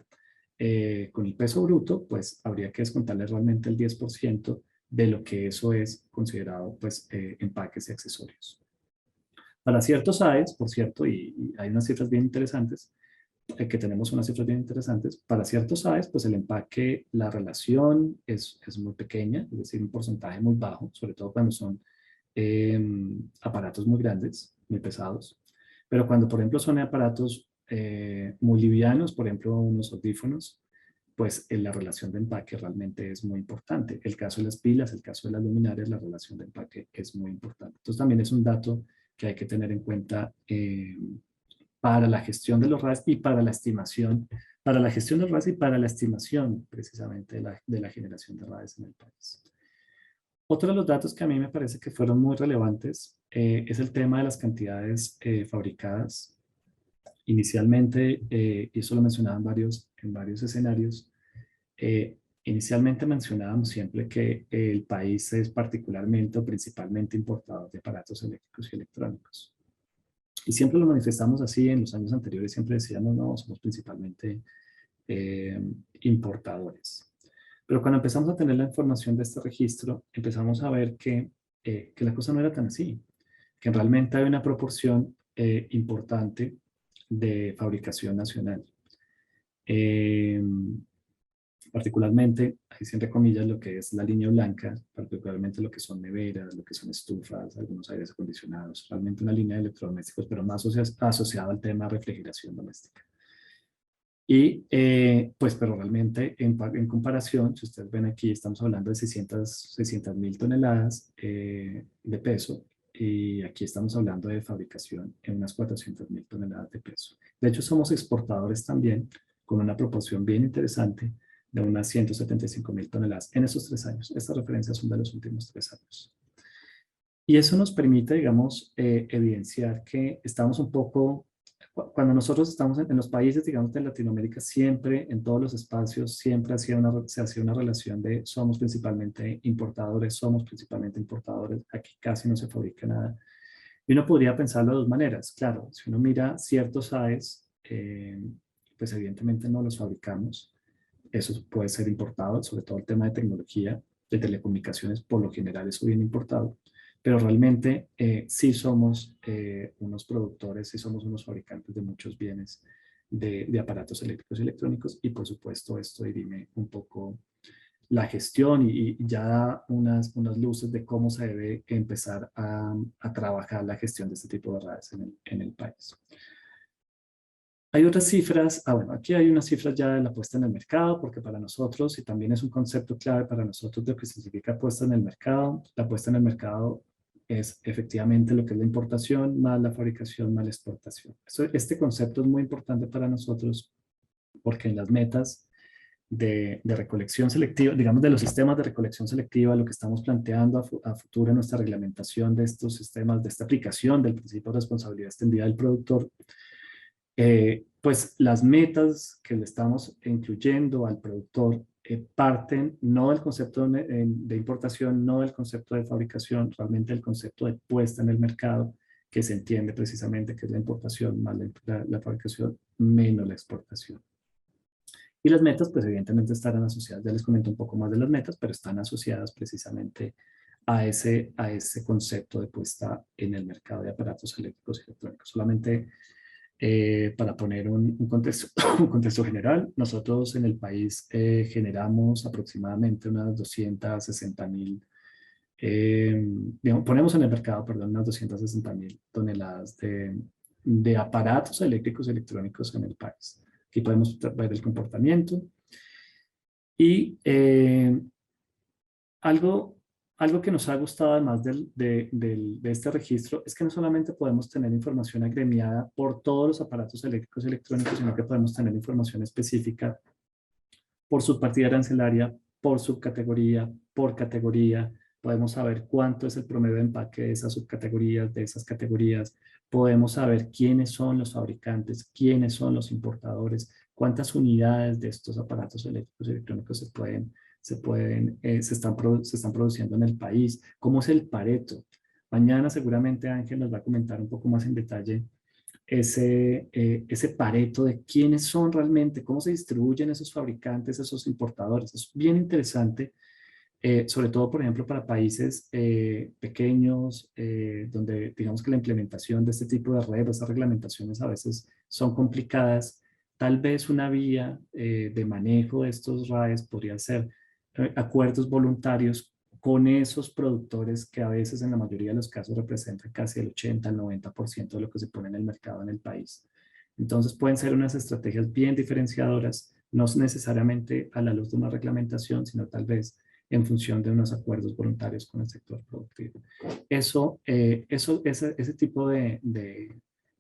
bruto, pues habría que descontarle realmente el 10% de lo que eso es considerado pues, empaques y accesorios. Para ciertos AES, por cierto, y hay unas cifras bien interesantes, que tenemos unas cifras bien interesantes, para ciertos AES, pues el empaque, la relación es muy pequeña, es decir, un porcentaje muy bajo, sobre todo cuando son aparatos muy grandes, muy pesados. Pero cuando, por ejemplo, son aparatos muy livianos, por ejemplo, unos audífonos, pues la relación de empaque realmente es muy importante. El caso de las pilas, el caso de las luminarias, la relación de empaque es muy importante. Entonces también es un dato que hay que tener en cuenta para la gestión de los RAS y para la estimación, para la gestión de los RAS y para la estimación precisamente de la generación de RAS en el país. Otro de los datos que a mí me parece que fueron muy relevantes es el tema de las cantidades fabricadas. Inicialmente, y eso lo mencionaba en varios escenarios, inicialmente mencionábamos siempre que el país es particularmente o principalmente importador de aparatos eléctricos y electrónicos. Y siempre lo manifestamos así en los años anteriores, siempre decíamos, no, somos principalmente eh, importadores. Pero cuando empezamos a tener la información de este registro, empezamos a ver que la cosa no era tan así, que realmente hay una proporción importante de fabricación nacional. Eh, Particularmente, ahí entre comillas, lo que es la línea blanca, particularmente lo que son neveras, lo que son estufas, algunos aires acondicionados, realmente una línea de electrodomésticos, pero más asociada al tema de refrigeración doméstica. Y pues, pero realmente en comparación, si ustedes ven aquí, estamos hablando de 600.000 toneladas de peso y aquí estamos hablando de fabricación en unas 400.000 toneladas de peso. De hecho, somos exportadores también con una proporción bien interesante de unas 175.000 toneladas en esos 3 años. Estas referencias son de los últimos 3 años. Y eso nos permite, digamos, evidenciar que estamos un poco, cuando nosotros estamos en los países, digamos, de Latinoamérica, siempre, en todos los espacios, siempre se hacía una relación de somos principalmente importadores, aquí casi no se fabrica nada. Y uno podría pensarlo de dos maneras. Claro, si uno mira ciertos AES, pues evidentemente no los fabricamos. Eso puede ser importado, sobre todo el tema de tecnología, de telecomunicaciones, por lo general eso viene importado, pero realmente sí somos unos productores, sí somos unos fabricantes de muchos bienes de aparatos eléctricos y electrónicos y por supuesto esto dirime un poco la gestión y ya da unas luces de cómo se debe empezar a trabajar la gestión de este tipo de redes en el país. Hay otras cifras, bueno, aquí hay unas cifras ya de la puesta en el mercado, porque para nosotros, y también es un concepto clave para nosotros de lo que significa puesta en el mercado, la puesta en el mercado es efectivamente lo que es la importación más la fabricación más la exportación. Este concepto es muy importante para nosotros porque en las metas de recolección selectiva, digamos de los sistemas de recolección selectiva, lo que estamos planteando a futuro en nuestra reglamentación de estos sistemas, de esta aplicación del principio de responsabilidad extendida del productor, pues las metas que le estamos incluyendo al productor parten no del concepto de importación, no del concepto de fabricación, realmente del concepto de puesta en el mercado, que se entiende precisamente que es la importación más la fabricación menos la exportación. Y las metas, pues evidentemente estarán asociadas, ya les comento un poco más de las metas, pero están asociadas precisamente a ese concepto de puesta en el mercado de aparatos eléctricos y electrónicos. Solamente para poner un contexto, un contexto general, nosotros en el país generamos aproximadamente unas 260.000 digamos, ponemos en el mercado, perdón, unas 260.000 toneladas de aparatos eléctricos y electrónicos en el país. Aquí podemos ver el comportamiento. Y algo, algo que nos ha gustado además de este registro es que no solamente podemos tener información agremiada por todos los aparatos eléctricos y electrónicos, sino que podemos tener información específica por subpartida arancelaria, por subcategoría, por categoría. Podemos saber cuánto es el promedio de empaque de esas subcategorías, de esas categorías. Podemos saber quiénes son los fabricantes, quiénes son los importadores, cuántas unidades de estos aparatos eléctricos y electrónicos se están produciendo en el país, cómo es el Pareto. Mañana seguramente Ángel nos va a comentar un poco más en detalle ese Pareto de quiénes son realmente, cómo se distribuyen esos fabricantes, esos importadores. Es bien interesante, sobre todo, por ejemplo, para países pequeños, donde digamos que la implementación de este tipo de redes, esas reglamentaciones a veces son complicadas. Tal vez una vía de manejo de estos RAEs podría ser acuerdos voluntarios con esos productores que a veces en la mayoría de los casos representan casi el 80 al 90% de lo que se pone en el mercado en el país. Entonces pueden ser unas estrategias bien diferenciadoras, no necesariamente a la luz de una reglamentación, sino tal vez en función de unos acuerdos voluntarios con el sector productivo. Ese tipo de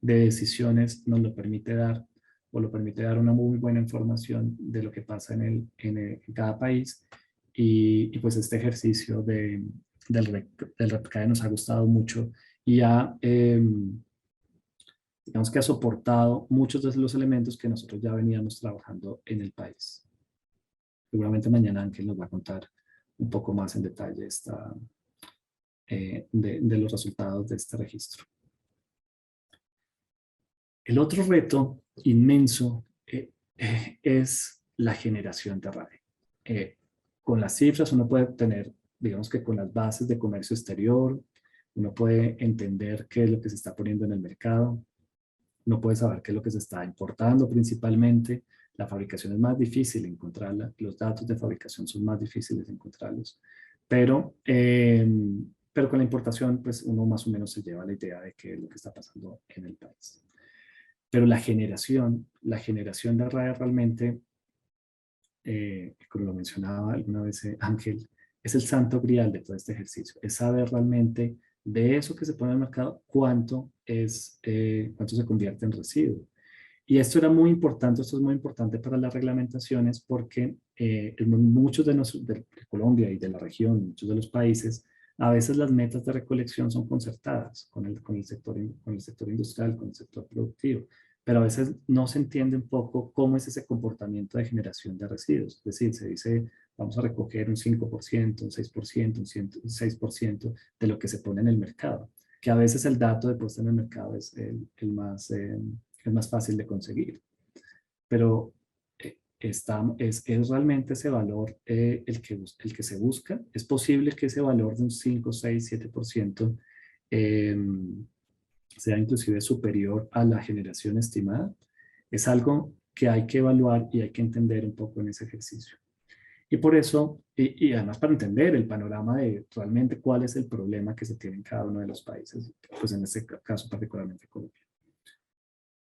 decisiones nos lo permite dar o lo permite dar una muy buena información de lo que pasa en cada país pues este ejercicio del REPCAE nos ha gustado mucho y digamos que ha soportado muchos de los elementos que nosotros ya veníamos trabajando en el país. Seguramente mañana Ángel nos va a contar un poco más en detalle de los resultados de este registro. El otro reto inmenso es la generación de RAE. Con las cifras uno puede tener, digamos que con las bases de comercio exterior, uno puede entender qué es lo que se está poniendo en el mercado, uno puede saber qué es lo que se está importando principalmente. La fabricación es más difícil encontrarla, los datos de fabricación son más difíciles de encontrarlos, pero con la importación pues uno más o menos se lleva la idea de qué es lo que está pasando en el país. Pero la generación de RAE realmente, como lo mencionaba alguna vez Ángel, es el santo grial de todo este ejercicio. Es saber realmente de eso que se pone en el mercado, cuánto se convierte en residuo. Y esto era muy importante, esto es muy importante para las reglamentaciones porque en muchos de Colombia y de la región, muchos de los países, a veces las metas de recolección son concertadas con el sector industrial, con el sector productivo, pero a veces no se entiende un poco cómo es ese comportamiento de generación de residuos. Es decir, se dice, vamos a recoger un 5%, un 6%, un 6% de lo que se pone en el mercado, que a veces el dato de puesta en el mercado es el más fácil de conseguir. Pero es realmente ese valor el que se busca. Es posible que ese valor de un 5, 6, 7% sea inclusive superior a la generación estimada. Es algo que hay que evaluar y hay que entender un poco en ese ejercicio. Y por eso, y además para entender el panorama de realmente cuál es el problema que se tiene en cada uno de los países, pues en este caso particularmente Colombia.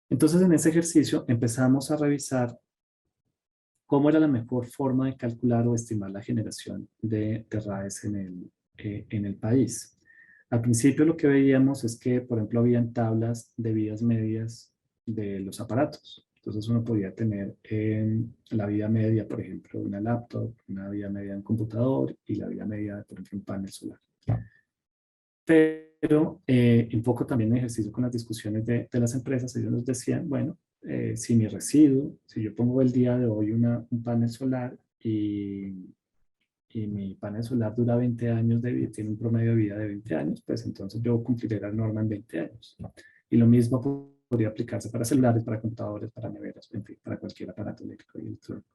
Entonces en ese ejercicio empezamos a revisar cómo era la mejor forma de calcular o estimar la generación de RAEs en el país. Al principio lo que veíamos es que, por ejemplo, habían tablas de vidas medias de los aparatos. Entonces uno podía tener la vida media, por ejemplo, de una laptop, una vida media de un computador y la vida media, por ejemplo, un panel solar. Pero un poco también en ejercicio con las discusiones de las empresas, ellos nos decían, bueno, si mi residuo, si yo pongo el día de hoy un panel solar y mi panel solar dura 20 años de vida, tiene un promedio de vida de 20 años, pues entonces yo cumpliré la norma en 20 años. Y lo mismo podría aplicarse para celulares, para computadores, para neveras, en fin, para cualquier aparato eléctrico y electrónico.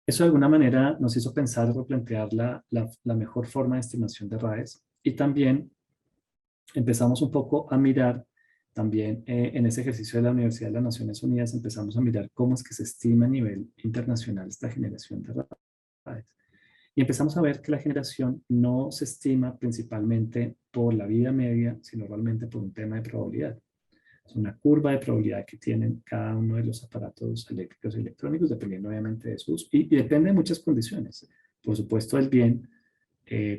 Eso de alguna manera nos hizo pensar o replantear la mejor forma de estimación de RAEs y también empezamos un poco a mirar también en ese ejercicio de la Universidad de las Naciones Unidas, empezamos a mirar cómo es que se estima a nivel internacional esta generación de RAEs. Y empezamos a ver que la generación no se estima principalmente por la vida media, sino realmente por un tema de probabilidad. Es una curva de probabilidad que tienen cada uno de los aparatos eléctricos y electrónicos, dependiendo obviamente de sus, y depende de muchas condiciones. Por supuesto, del bien,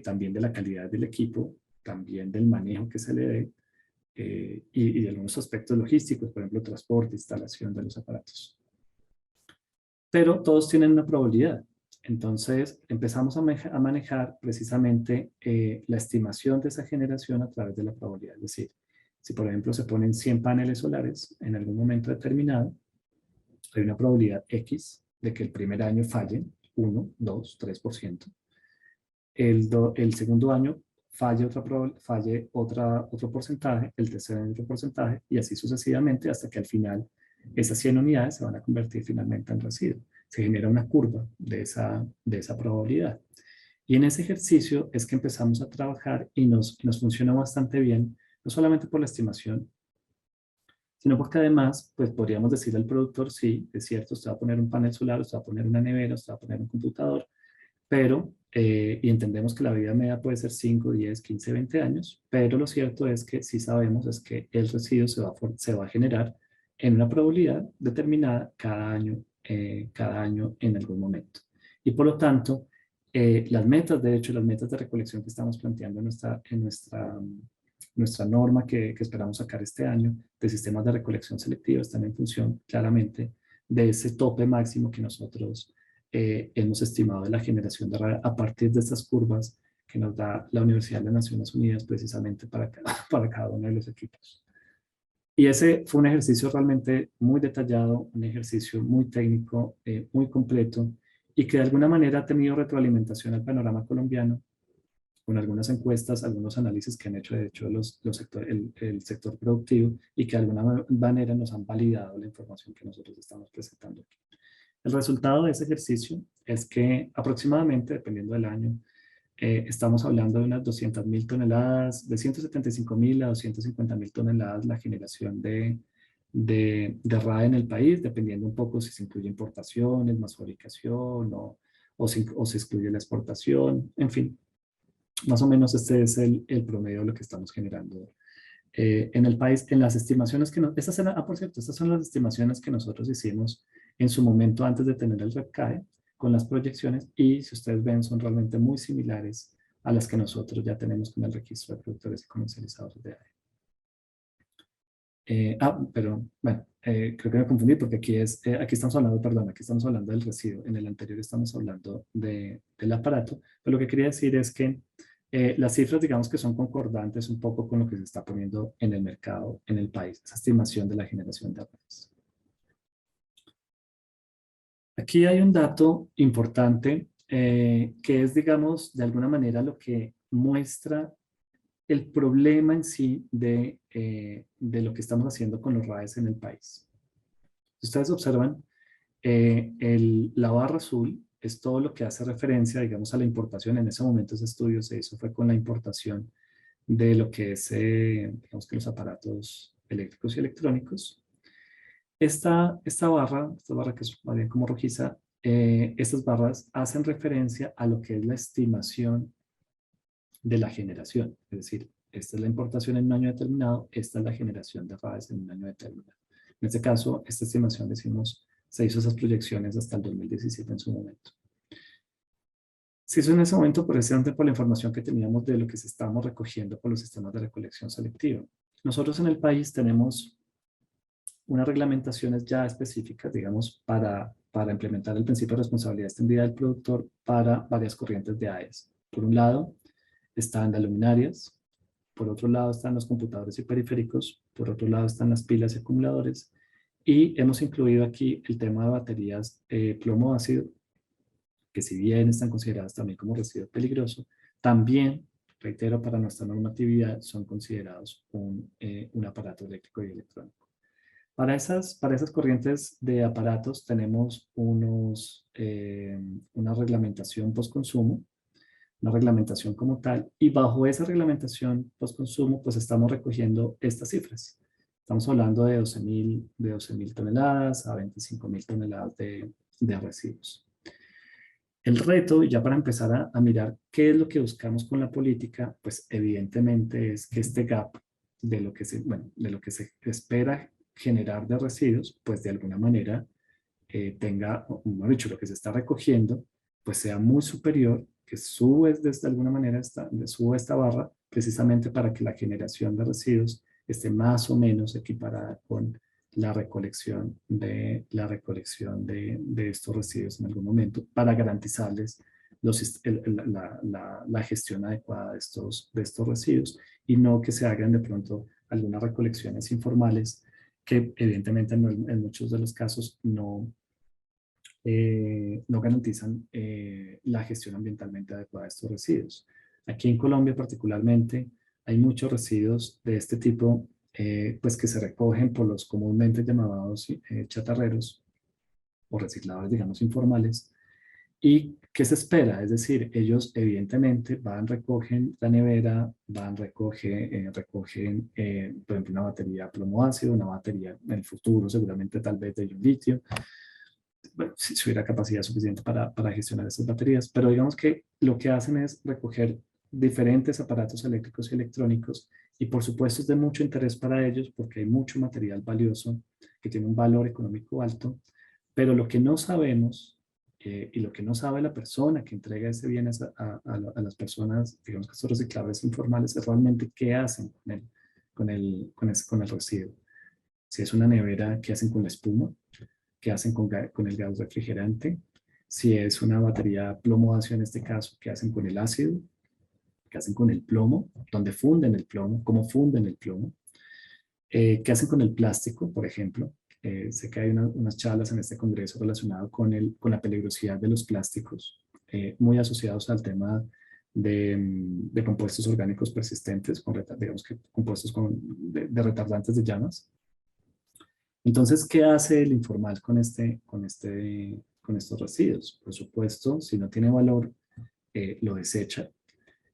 también de la calidad del equipo, también del manejo que se le dé, y de algunos aspectos logísticos, por ejemplo, transporte, instalación de los aparatos. Pero todos tienen una probabilidad. Entonces empezamos a manejar precisamente la estimación de esa generación a través de la probabilidad. Es decir, si por ejemplo se ponen 100 paneles solares en algún momento determinado, hay una probabilidad X de que el primer año fallen, 1, 2, 3%. El segundo año falle otro porcentaje, el tercer año otro porcentaje, y así sucesivamente hasta que al final esas 100 unidades se van a convertir finalmente en residuo. Se genera una curva de esa probabilidad. Y en ese ejercicio es que empezamos a trabajar y nos funciona bastante bien, no solamente por la estimación, sino porque además, pues podríamos decirle al productor, sí, es cierto, usted va a poner un panel solar, usted va a poner una nevera, usted va a poner un computador, pero, y entendemos que la vida media puede ser 5, 10, 15, 20 años, pero lo cierto es que sí sabemos es que el residuo se va a generar en una probabilidad determinada cada año en algún momento. Y por lo tanto, las metas, de hecho, las metas de recolección que estamos planteando nuestra norma que esperamos sacar este año de sistemas de recolección selectiva están en función claramente de ese tope máximo que nosotros hemos estimado de la generación de RAE a partir de estas curvas que nos da la Universidad de las Naciones Unidas precisamente para cada uno de los equipos. Y ese fue un ejercicio realmente muy detallado, un ejercicio muy técnico, muy completo, y que de alguna manera ha tenido retroalimentación al panorama colombiano con algunas encuestas, algunos análisis que han hecho de hecho el sector productivo y que de alguna manera nos han validado la información que nosotros estamos presentando aquí. El resultado de ese ejercicio es que aproximadamente, dependiendo del año, estamos hablando de unas 200.000 toneladas, de 175.000 a 250.000 toneladas la generación de RAE en el país, dependiendo un poco si se incluye importaciones, más fabricación o se excluye la exportación, en fin. Más o menos este es el promedio de lo que estamos generando en el país, en las estimaciones por cierto, estas son las estimaciones que nosotros hicimos en su momento antes de tener el REPCAE con las proyecciones y si ustedes ven son realmente muy similares a las que nosotros ya tenemos con el registro de productores y comercializadores de AE. Pero bueno, creo que me confundí porque aquí estamos hablando, perdón, aquí estamos hablando del residuo, en el anterior estamos hablando del aparato, pero lo que quería decir es que las cifras digamos que son concordantes un poco con lo que se está poniendo en el mercado, en el país, esa estimación de la generación de redes. Aquí hay un dato importante que es digamos de alguna manera lo que muestra el problema en sí de lo que estamos haciendo con los RAEs en el país. Si ustedes observan, la barra azul es todo lo que hace referencia, digamos, a la importación. En ese momento ese estudio se hizo fue con la importación de lo que es, digamos que los aparatos eléctricos y electrónicos. Esta barra que es más bien como rojiza, estas barras hacen referencia a lo que es la estimación de la generación. Es decir, esta es la importación en un año determinado, esta es la generación de RAEs en un año determinado. En este caso, esta estimación decimos, se hizo esas proyecciones hasta el 2017 en su momento. Se hizo en ese momento precisamente por la información que teníamos de lo que se estábamos recogiendo por los sistemas de recolección selectiva. Nosotros en el país tenemos unas reglamentaciones ya específicas, digamos, para implementar el principio de responsabilidad extendida del productor para varias corrientes de AES. Por un lado, están las luminarias, por otro lado están los computadores y periféricos, por otro lado están las pilas y acumuladores, y hemos incluido aquí el tema de baterías plomo ácido, que si bien están consideradas también como residuo peligroso, también, reitero, para nuestra normatividad son considerados un aparato eléctrico y electrónico. Para esas corrientes de aparatos tenemos una reglamentación postconsumo, una reglamentación como tal, y bajo esa reglamentación postconsumo, pues estamos recogiendo estas cifras. Estamos hablando de 12.000 toneladas a 25.000 toneladas de residuos. El reto, ya para empezar a mirar qué es lo que buscamos con la política, pues evidentemente es que este gap de lo que se, bueno, de lo que se espera generar de residuos, pues de alguna manera tenga, o mejor dicho, lo que se está recogiendo, pues sea muy superior, que sube desde alguna manera sube esta barra, precisamente para que la generación de residuos esté más o menos equiparada con la recolección de estos residuos en algún momento para garantizarles la gestión adecuada de estos residuos y no que se hagan de pronto algunas recolecciones informales que evidentemente en muchos de los casos no garantizan la gestión ambientalmente adecuada de estos residuos. Aquí en Colombia particularmente hay muchos residuos de este tipo pues que se recogen por los comúnmente llamados chatarreros o recicladores, digamos, informales. ¿Y qué se espera? Es decir, ellos evidentemente van, recogen la nevera, recogen, por ejemplo, una batería plomo ácido, una batería en el futuro seguramente tal vez de ion litio, bueno, si hubiera capacidad suficiente para gestionar esas baterías, pero digamos que lo que hacen es recoger diferentes aparatos eléctricos y electrónicos y por supuesto es de mucho interés para ellos porque hay mucho material valioso que tiene un valor económico alto, pero lo que no sabemos y lo que no sabe la persona que entrega ese bien a las personas, digamos que estos recicladores informales, es realmente qué hacen con el residuo. Si es una nevera, ¿qué hacen con la espuma? ¿Qué hacen con el gas refrigerante? Si es una batería plomo-ácido en este caso, ¿qué hacen con el ácido? ¿Qué hacen con el plomo? ¿Dónde funden el plomo? ¿Cómo funden el plomo? ¿Qué hacen con el plástico, por ejemplo? Sé que hay unas charlas en este congreso relacionadas con la peligrosidad de los plásticos, muy asociados al tema de compuestos orgánicos persistentes, digamos que compuestos de retardantes de llamas. Entonces, ¿qué hace el informal con estos residuos? Por supuesto, si no tiene valor, lo desecha.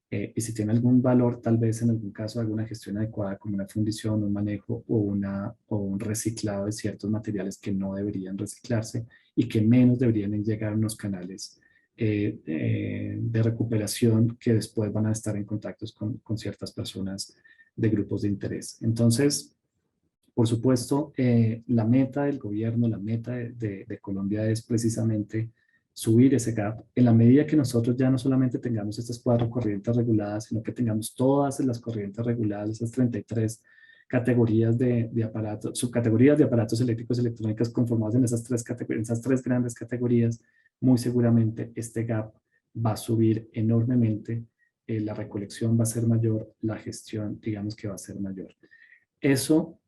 Y si tiene algún valor, tal vez en algún caso, alguna gestión adecuada, como una fundición, un manejo o un reciclado de ciertos materiales que no deberían reciclarse y que menos deberían llegar a unos canales de recuperación que después van a estar en contactos con ciertas personas de grupos de interés. Entonces, por supuesto, la meta del gobierno, la meta de Colombia es precisamente subir ese gap en la medida que nosotros ya no solamente tengamos estas 4 corrientes reguladas, sino que tengamos todas las corrientes reguladas, esas 33 categorías de aparatos, subcategorías de aparatos eléctricos y electrónicos conformadas en esas tres grandes categorías, muy seguramente este gap va a subir enormemente, la recolección va a ser mayor, la gestión digamos que va a ser mayor. Eso,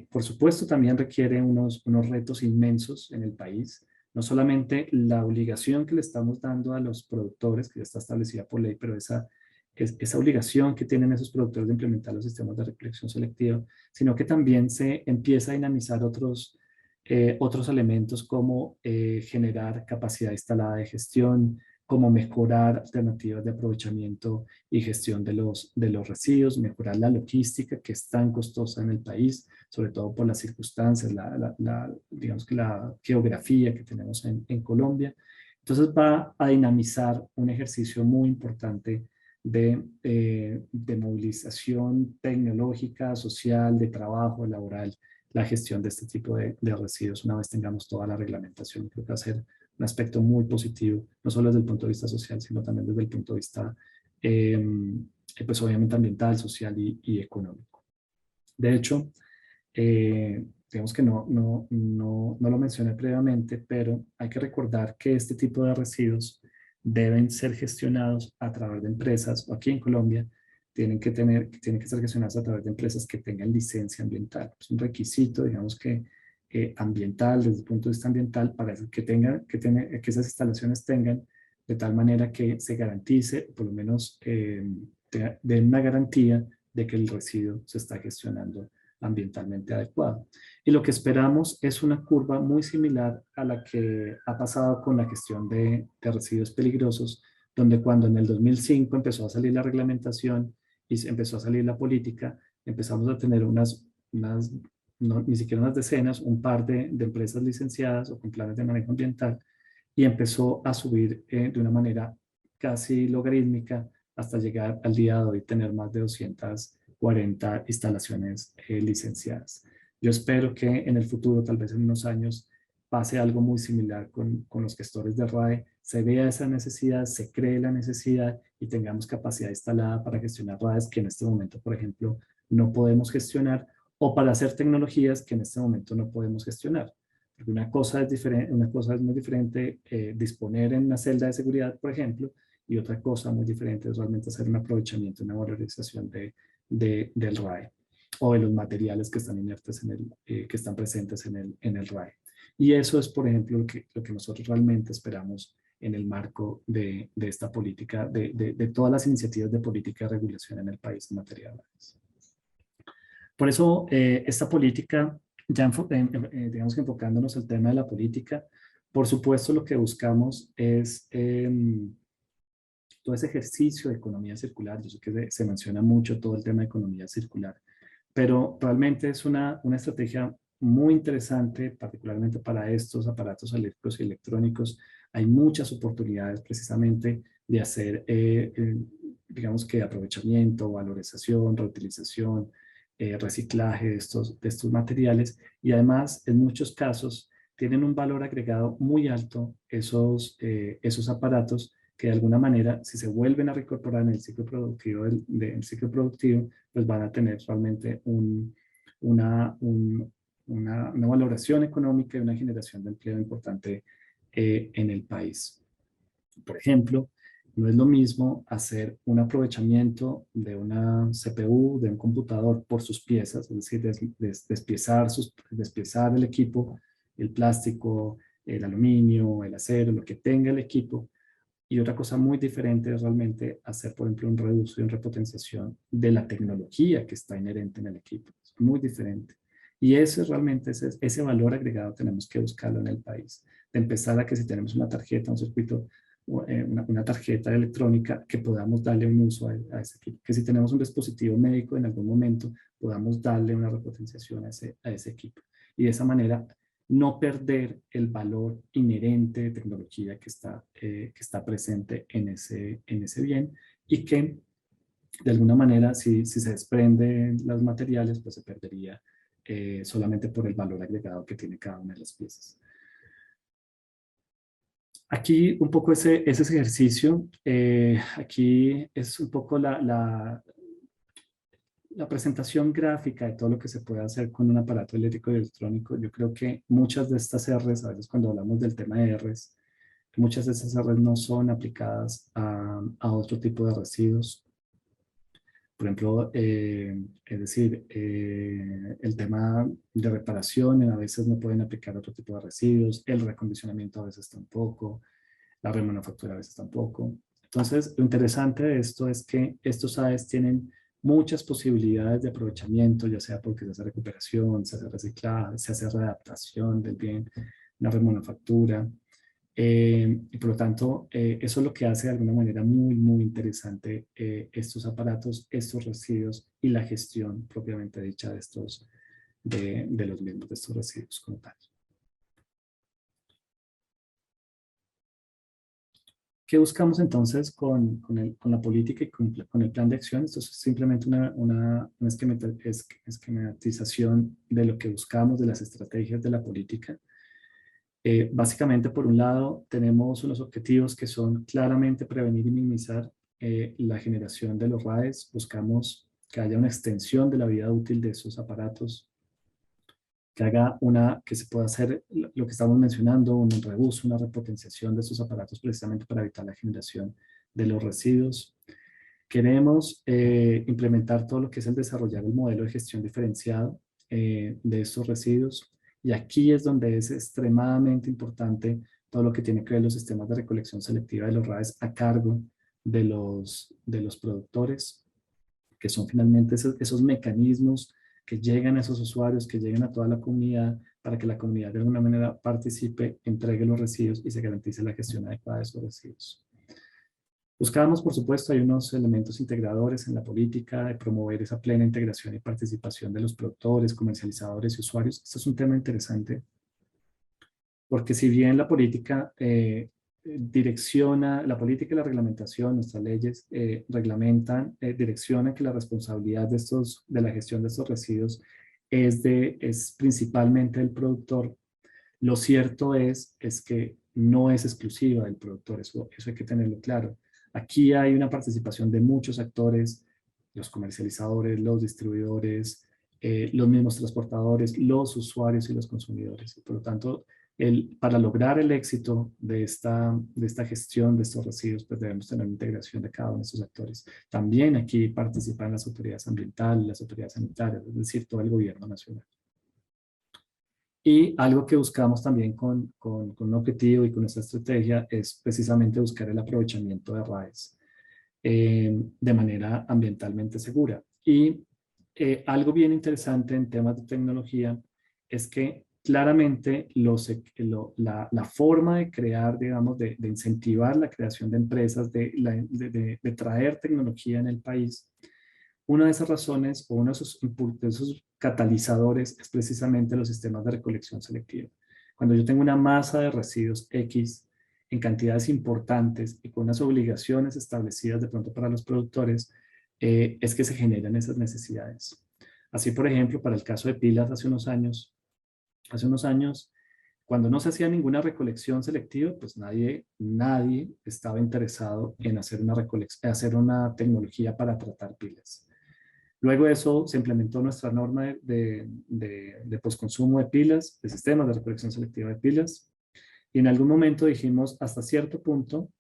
por supuesto, también requiere unos retos inmensos en el país. No solamente la obligación que le estamos dando a los productores, que ya está establecida por ley, pero esa obligación que tienen esos productores de implementar los sistemas de recolección selectiva, sino que también se empieza a dinamizar otros elementos como generar capacidad instalada de gestión, como mejorar alternativas de aprovechamiento y gestión de los residuos, mejorar la logística que es tan costosa en el país, sobre todo por las circunstancias, digamos que la geografía que tenemos en Colombia. Entonces va a dinamizar un ejercicio muy importante de movilización tecnológica, social, de trabajo, laboral, la gestión de este tipo de residuos una vez tengamos toda la reglamentación. Creo que va a ser un aspecto muy positivo, no solo desde el punto de vista social, sino también desde el punto de vista, pues obviamente ambiental, social y económico. De hecho, digamos que no lo mencioné previamente, pero hay que recordar que este tipo de residuos deben ser gestionados a través de empresas, o aquí en Colombia, tienen que ser gestionados a través de empresas que tengan licencia ambiental. Es un requisito, digamos que ambiental, desde el punto de vista ambiental, para que esas instalaciones tengan de tal manera que se garantice, por lo menos den una garantía de que el residuo se está gestionando ambientalmente adecuado. Y lo que esperamos es una curva muy similar a la que ha pasado con la gestión de residuos peligrosos, donde cuando en el 2005 empezó a salir la reglamentación y empezó a salir la política, empezamos a tener ni siquiera unas decenas, un par de empresas licenciadas o con planes de manejo ambiental, y empezó a subir de una manera casi logarítmica hasta llegar al día de hoy tener más de 240 instalaciones licenciadas. Yo espero que en el futuro, tal vez en unos años, pase algo muy similar con los gestores de RAE, se vea esa necesidad, se cree la necesidad y tengamos capacidad instalada para gestionar RAEs que en este momento, por ejemplo, no podemos gestionar, o para hacer tecnologías que en este momento no podemos gestionar. Porque una cosa es diferente, una cosa es muy diferente disponer en una celda de seguridad, por ejemplo, y otra cosa muy diferente es realmente hacer un aprovechamiento, una valorización del RAE o de los materiales que están inertes que están presentes en el RAE. Y eso es, por ejemplo, lo que nosotros realmente esperamos en el marco de esta política, de todas las iniciativas de política de regulación en el país en materia de RAEs. Por eso, esta política, ya digamos que enfocándonos al tema de la política, por supuesto lo que buscamos es todo ese ejercicio de economía circular. Yo sé que se menciona mucho todo el tema de economía circular, pero realmente es una estrategia muy interesante, particularmente para estos aparatos eléctricos y electrónicos. Hay muchas oportunidades precisamente de hacer, digamos que aprovechamiento, valorización, reutilización, reciclaje de estos materiales y además en muchos casos tienen un valor agregado muy alto esos aparatos que de alguna manera, si se vuelven a reincorporar en el ciclo productivo, ciclo productivo, pues van a tener realmente una valoración económica y una generación de empleo importante en el país. Por ejemplo, no es lo mismo hacer un aprovechamiento de una CPU, de un computador por sus piezas, es decir, despiezar el equipo, el plástico, el aluminio, el acero, lo que tenga el equipo, y otra cosa muy diferente es realmente hacer, por ejemplo, un reuso y una repotenciación de la tecnología que está inherente en el equipo. Es muy diferente. Y ese realmente, ese valor agregado tenemos que buscarlo en el país. De empezar a que si tenemos una tarjeta, un circuito, una tarjeta electrónica, que podamos darle un uso a ese equipo. Que si tenemos un dispositivo médico en algún momento, podamos darle una repotenciación a ese equipo. Y de esa manera no perder el valor inherente de tecnología que está presente en ese bien y que de alguna manera si se desprenden los materiales pues se perdería solamente por el valor agregado que tiene cada una de las piezas. Aquí un poco ese ejercicio, aquí es un poco la presentación gráfica de todo lo que se puede hacer con un aparato eléctrico y electrónico. Yo creo que muchas de estas R's, a veces cuando hablamos del tema de R's, muchas de esas R's no son aplicadas a otro tipo de residuos. Por ejemplo, es decir, el tema de reparación a veces no pueden aplicar otro tipo de residuos, el reacondicionamiento a veces tampoco, la remanufactura a veces tampoco. Entonces, lo interesante de esto es que estos AES tienen muchas posibilidades de aprovechamiento, ya sea porque se hace recuperación, se hace reciclaje, se hace readaptación del bien, una remanufactura. Y por lo tanto, eso es lo que hace de alguna manera muy, muy interesante estos aparatos, estos residuos y la gestión propiamente dicha de los mismos, de estos residuos como tal. ¿Qué buscamos entonces con la política y con el plan de acción? Esto es simplemente una esquematización de lo que buscamos, de las estrategias de la política. Básicamente, por un lado, tenemos unos objetivos que son claramente prevenir y minimizar la generación de los RAEs. Buscamos que haya una extensión de la vida útil de esos aparatos, que se pueda hacer lo que estamos mencionando, un reuso, una repotenciación de estos aparatos precisamente para evitar la generación de los residuos. Queremos implementar todo lo que es el desarrollar el modelo de gestión diferenciado de estos residuos. Y aquí es donde es extremadamente importante todo lo que tiene que ver los sistemas de recolección selectiva de los RAEs a cargo de los productores, que son finalmente esos mecanismos que llegan a esos usuarios, que llegan a toda la comunidad, para que la comunidad de alguna manera participe, entregue los residuos y se garantice la gestión adecuada de esos residuos. Buscábamos, por supuesto, hay unos elementos integradores en la política de promover esa plena integración y participación de los productores, comercializadores y usuarios. Este es un tema interesante porque si bien la política direcciona, la política y la reglamentación, nuestras leyes reglamentan, direccionan que la responsabilidad de la gestión de estos residuos es principalmente del productor. Lo cierto es que no es exclusiva del productor, eso hay que tenerlo claro. Aquí hay una participación de muchos actores, los comercializadores, los distribuidores, los mismos transportadores, los usuarios y los consumidores. Y por lo tanto, para lograr el éxito de esta gestión de estos residuos, pues debemos tener una integración de cada uno de estos actores. También aquí participan las autoridades ambientales, las autoridades sanitarias, es decir, todo el gobierno nacional. Y algo que buscamos también con un objetivo y con esta estrategia es precisamente buscar el aprovechamiento de RAEs de manera ambientalmente segura. Y algo bien interesante en temas de tecnología es que claramente la forma de crear, digamos, de incentivar la creación de empresas, de traer tecnología en el país, una de esas razones o uno de esos catalizadores es precisamente los sistemas de recolección selectiva. Cuando yo tengo una masa de residuos X en cantidades importantes y con unas obligaciones establecidas de pronto para los productores, es que se generan esas necesidades. Así, por ejemplo, para el caso de pilas hace unos años, cuando no se hacía ninguna recolección selectiva, pues nadie estaba interesado en hacer una tecnología para tratar pilas. Luego de eso se implementó nuestra norma de postconsumo de pilas, de sistemas de recolección selectiva de pilas, y en algún momento dijimos hasta cierto punto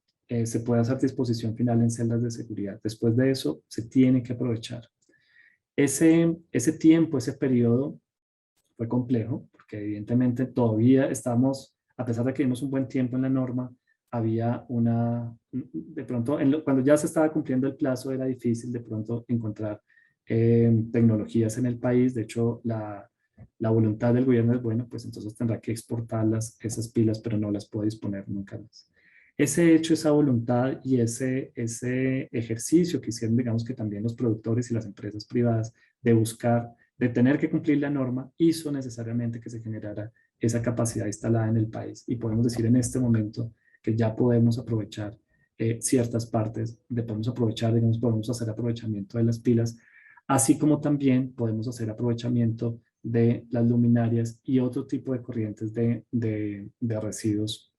se puede hacer disposición final en celdas de seguridad. Después de eso se tiene que aprovechar. Ese tiempo, ese periodo fue complejo, porque evidentemente todavía estamos, a pesar de que vimos un buen tiempo en la norma, había de pronto, cuando ya se estaba cumpliendo el plazo, era difícil de pronto encontrar tecnologías en el país. De hecho, la voluntad del gobierno es, bueno, pues entonces tendrá que exportarlas, esas pilas, pero no las puede disponer nunca más. Ese hecho, esa voluntad y ese ejercicio que hicieron, digamos que también los productores y las empresas privadas de buscar, de tener que cumplir la norma, hizo necesariamente que se generara esa capacidad instalada en el país. Y podemos decir en este momento que ya podemos aprovechar ciertas partes, podemos aprovechar, digamos, podemos hacer aprovechamiento de las pilas, así como también podemos hacer aprovechamiento de las luminarias y otro tipo de corrientes de residuos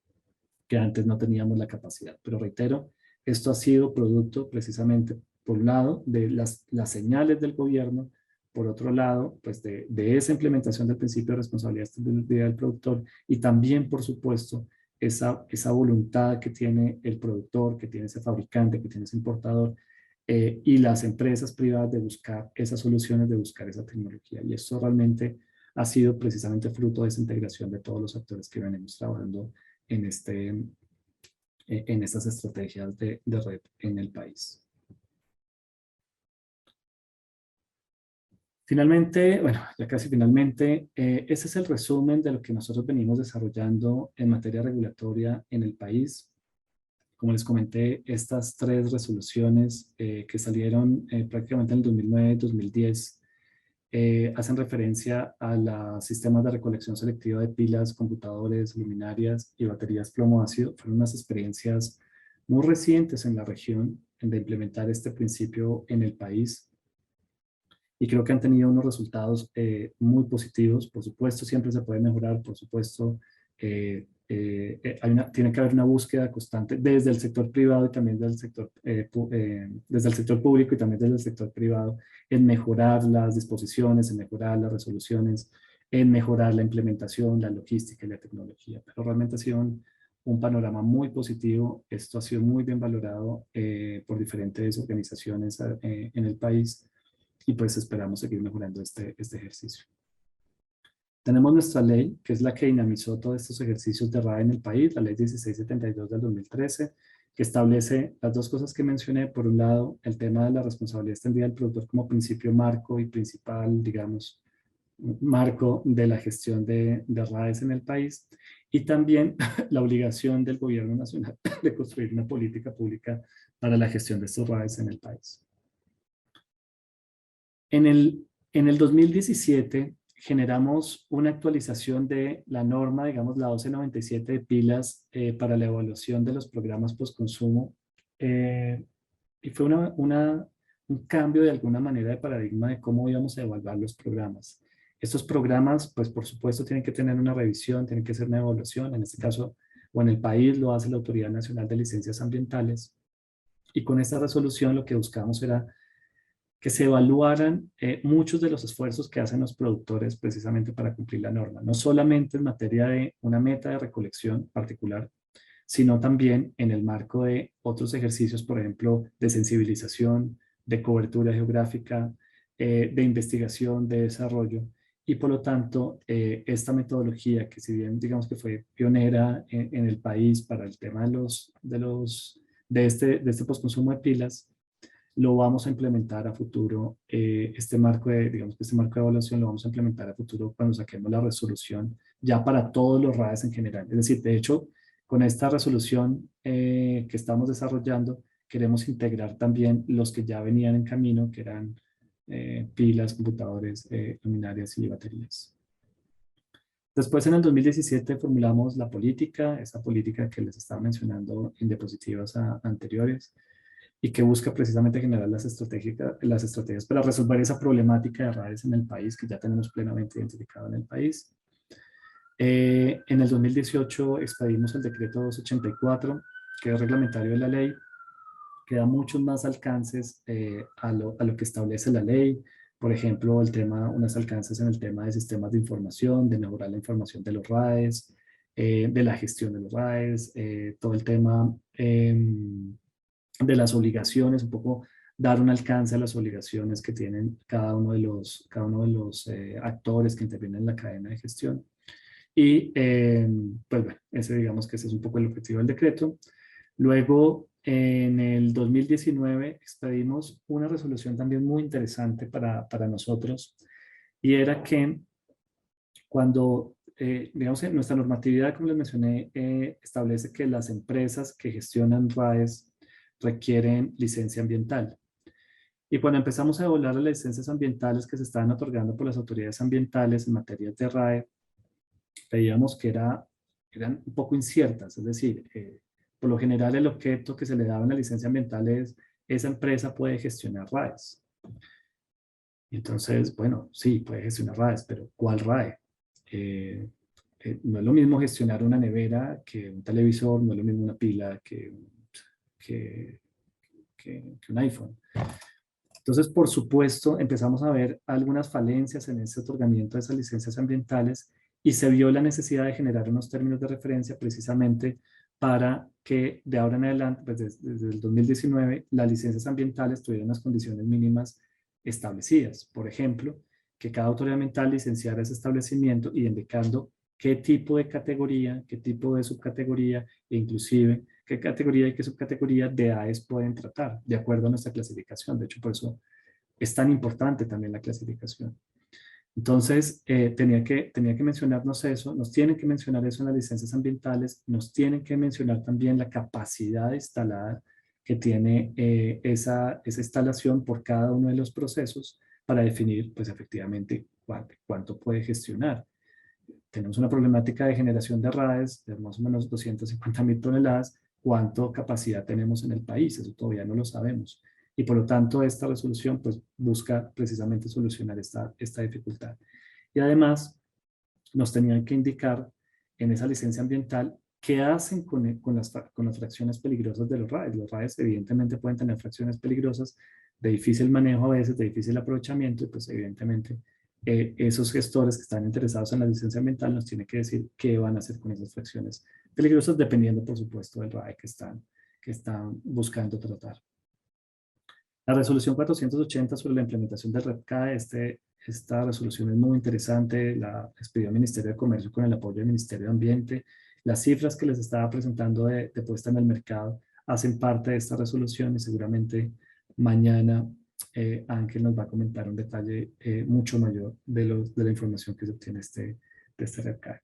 que antes no teníamos la capacidad. Pero reitero, esto ha sido producto precisamente, por un lado, de las señales del gobierno, por otro lado, pues de esa implementación del principio de responsabilidad del productor y también, por supuesto, esa voluntad que tiene el productor, que tiene ese fabricante, que tiene ese importador y las empresas privadas de buscar esas soluciones, de buscar esa tecnología. Y esto realmente ha sido precisamente fruto de esa integración de todos los actores que venimos trabajando en estas estrategias de red en el país. Finalmente, bueno, ya casi finalmente, ese es el resumen de lo que nosotros venimos desarrollando en materia regulatoria en el país. Como les comenté, estas 3 resoluciones que salieron prácticamente en el 2009 y 2010 hacen referencia a los sistemas de recolección selectiva de pilas, computadores, luminarias y baterías plomo ácido. Fueron unas experiencias muy recientes en la región de implementar este principio en el país y creo que han tenido unos resultados muy positivos. Por supuesto, siempre se puede mejorar, por supuesto, tiene que haber una búsqueda constante desde el sector privado y también desde el sector público y también desde el sector privado en mejorar las disposiciones, en mejorar las resoluciones, en mejorar la implementación, la logística y la tecnología. Pero realmente ha sido un panorama muy positivo. Esto ha sido muy bien valorado por diferentes organizaciones en el país y pues esperamos seguir mejorando este ejercicio. Tenemos nuestra ley, que es la que dinamizó todos estos ejercicios de RAE en el país, la ley 1672 del 2013, que establece las 2 cosas que mencioné. Por un lado, el tema de la responsabilidad extendida del productor como principio marco y principal, digamos, marco de la gestión de RAEs en el país, y también la obligación del gobierno nacional de construir una política pública para la gestión de estos RAEs en el país. En el 2017, generamos una actualización de la norma, digamos la 1297 de pilas para la evaluación de los programas postconsumo. Y fue un cambio de alguna manera de paradigma de cómo íbamos a evaluar los programas. Estos programas, pues por supuesto, tienen que tener una revisión, tienen que ser una evaluación. En este caso, o en el país, lo hace la Autoridad Nacional de Licencias Ambientales. Y con esta resolución lo que buscamos era que se evaluaran muchos de los esfuerzos que hacen los productores precisamente para cumplir la norma, no solamente en materia de una meta de recolección particular, sino también en el marco de otros ejercicios, por ejemplo, de sensibilización, de cobertura geográfica, de investigación, de desarrollo. Y por lo tanto, esta metodología, que si bien digamos que fue pionera en el país para el tema de este postconsumo de pilas, lo vamos a implementar a futuro. Este marco digamos que este marco de evaluación lo vamos a implementar a futuro cuando saquemos la resolución ya para todos los RAEs en general. Es decir, de hecho, con esta resolución que estamos desarrollando, queremos integrar también los que ya venían en camino, que eran pilas, computadores, luminarias y baterías. Después, en el 2017, formulamos la política, esa política que les estaba mencionando en diapositivas anteriores, y que busca precisamente generar las estrategias para resolver esa problemática de RAEs en el país, que ya tenemos plenamente identificado en el país. En el 2018 expedimos el decreto 284, que es reglamentario de la ley, que da muchos más alcances a lo que establece la ley. Por ejemplo, unos alcances en el tema de sistemas de información, de mejorar la información de los RAEs, de la gestión de los RAEs, todo el tema de las obligaciones, un poco dar un alcance a las obligaciones que tienen cada uno de los actores que intervienen en la cadena de gestión. Y pues bueno, digamos que ese es un poco el objetivo del decreto. Luego, en el 2019, expedimos una resolución también muy interesante para nosotros, y era que cuando, digamos, en nuestra normatividad, como les mencioné, establece que las empresas que gestionan RAEs requieren licencia ambiental. Y cuando empezamos a evaluar las licencias ambientales que se estaban otorgando por las autoridades ambientales en materia de RAE, veíamos que eran un poco inciertas. Es decir, por lo general el objeto que se le daba en la licencia ambiental es: esa empresa puede gestionar RAEs. Y entonces, bueno, sí, puede gestionar RAEs, pero ¿cuál RAE? No es lo mismo gestionar una nevera que un televisor, no es lo mismo una pila que un iPhone. Entonces, por supuesto, empezamos a ver algunas falencias en ese otorgamiento de esas licencias ambientales, y se vio la necesidad de generar unos términos de referencia precisamente para que de ahora en adelante, pues desde el 2019, las licencias ambientales tuvieran unas condiciones mínimas establecidas. Por ejemplo, que cada autoridad ambiental licenciara ese establecimiento indicando qué tipo de categoría, qué tipo de subcategoría e inclusive qué categoría y qué subcategoría de AES pueden tratar, de acuerdo a nuestra clasificación. De hecho, por eso es tan importante también la clasificación. Entonces, tenía que mencionarnos eso, nos tienen que mencionar eso en las licencias ambientales, nos tienen que mencionar también la capacidad instalada que tiene esa instalación por cada uno de los procesos, para definir, pues efectivamente, cuánto puede gestionar. Tenemos una problemática de generación de RAEs de más o menos 250.000 toneladas. ¿Cuánto capacidad tenemos en el país? Eso todavía no lo sabemos. Y por lo tanto, esta resolución pues, busca precisamente solucionar esta dificultad. Y además, nos tenían que indicar en esa licencia ambiental qué hacen con las fracciones peligrosas de los RAEs. Los RAEs evidentemente pueden tener fracciones peligrosas de difícil manejo a veces, de difícil aprovechamiento, y pues evidentemente esos gestores que están interesados en la licencia ambiental nos tienen que decir qué van a hacer con esas fracciones peligrosas, dependiendo por supuesto del RAE que están buscando tratar. La resolución 480 sobre la implementación del REPCAE, esta resolución es muy interesante, la expidió el Ministerio de Comercio con el apoyo del Ministerio de Ambiente. Las cifras que les estaba presentando de puesta en el mercado hacen parte de esta resolución, y seguramente mañana Ángel nos va a comentar un detalle mucho mayor de la información que se obtiene de este REPCAE.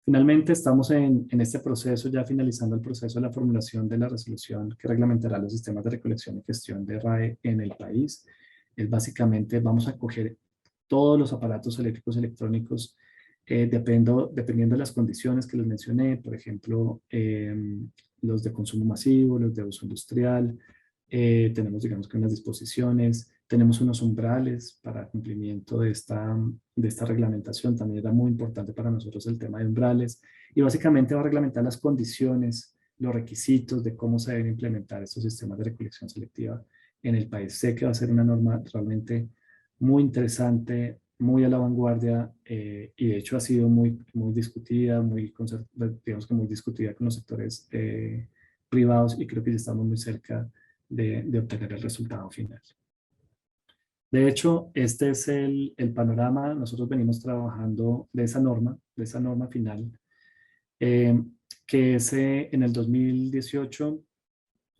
Finalmente, estamos en este proceso, ya finalizando el proceso de la formulación de la resolución que reglamentará los sistemas de recolección y gestión de RAE en el país. Es básicamente, vamos a coger todos los aparatos eléctricos y electrónicos, dependiendo de las condiciones que les mencioné, por ejemplo, los de consumo masivo, los de uso industrial, tenemos, digamos que unas disposiciones, tenemos unos umbrales para cumplimiento de esta reglamentación. También era muy importante para nosotros el tema de umbrales, y básicamente va a reglamentar las condiciones, los requisitos de cómo se deben implementar estos sistemas de recolección selectiva en el país. Sé que va a ser una norma realmente muy interesante, muy a la vanguardia, y de hecho ha sido muy, muy discutida, digamos que muy discutida con los sectores privados, y creo que ya estamos muy cerca de obtener el resultado final. De hecho, este es el panorama. Nosotros venimos trabajando de esa norma final, eh, que es en el 2018.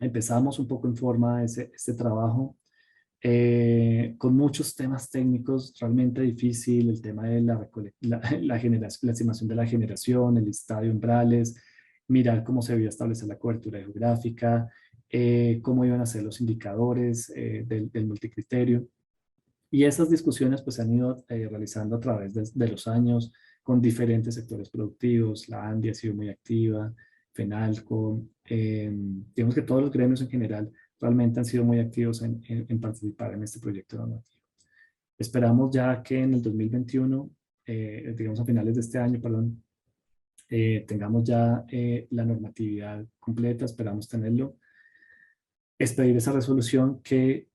Empezamos un poco en forma este trabajo, con muchos temas técnicos realmente difícil, el tema de la generación, la estimación de la generación, el listado de umbrales, mirar cómo se debía establecer la cobertura geográfica, cómo iban a ser los indicadores del multicriterio. Y esas discusiones pues se han ido realizando a través de los años con diferentes sectores productivos. La ANDI ha sido muy activa, FENALCO, digamos que todos los gremios en general realmente han sido muy activos en participar en este proyecto normativo. Esperamos ya que en el 2021, digamos a finales de este año, perdón, tengamos ya la normatividad completa. Esperamos tenerlo. Es pedir esa resolución que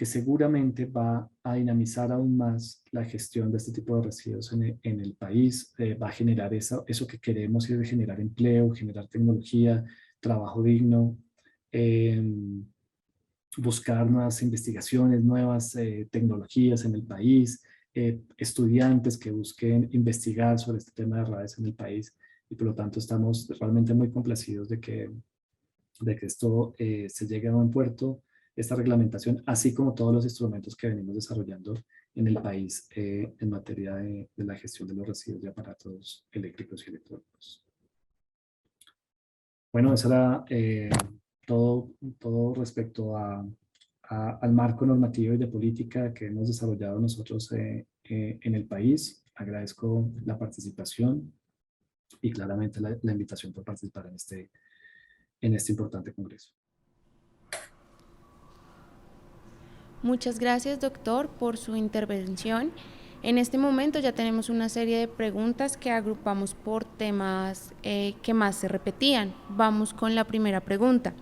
seguramente va a dinamizar aún más la gestión de este tipo de residuos en el país. Va a generar eso que queremos, y es de generar empleo, generar tecnología, trabajo digno, eh, buscar nuevas investigaciones, nuevas tecnologías en el país, estudiantes que busquen investigar sobre este tema de RAEs en el país, y por lo tanto estamos realmente muy complacidos de que esto se llegue a buen puerto, esta reglamentación, así como todos los instrumentos que venimos desarrollando en el país en materia de la gestión de los residuos de aparatos eléctricos y electrónicos. Bueno, eso era todo respecto al marco normativo y de política que hemos desarrollado nosotros en el país. Agradezco la participación y claramente la invitación por participar en este importante congreso. Muchas gracias, doctor, por su intervención. En este momento ya tenemos una serie de preguntas que agrupamos por temas que más se repetían. Vamos con la primera pregunta.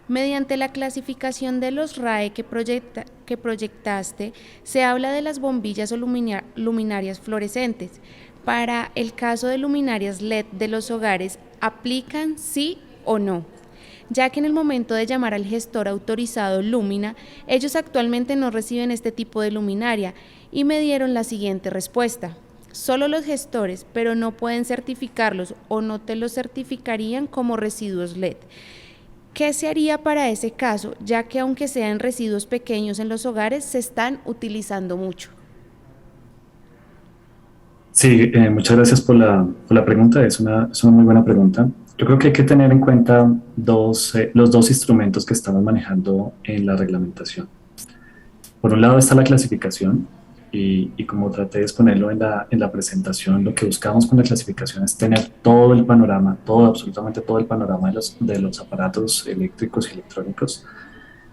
Mediante la clasificación de los RAE que proyectaste, se habla de las bombillas o luminarias fluorescentes. Para el caso de luminarias LED de los hogares, ¿aplican sí o no? Ya que en el momento de llamar al gestor autorizado Lumina, ellos actualmente no reciben este tipo de luminaria, y me dieron la siguiente respuesta. Solo los gestores, pero no pueden certificarlos o no te los certificarían como residuos LED. ¿Qué se haría para ese caso, ya que aunque sean residuos pequeños en los hogares, se están utilizando mucho? Sí, muchas gracias por la pregunta. Es una muy buena pregunta. Yo creo que hay que tener en cuenta los dos instrumentos que estamos manejando en la reglamentación. Por un lado está la clasificación, y como traté de exponerlo en la presentación, lo que buscamos con la clasificación es tener todo el panorama, absolutamente todo el panorama de los aparatos eléctricos y electrónicos.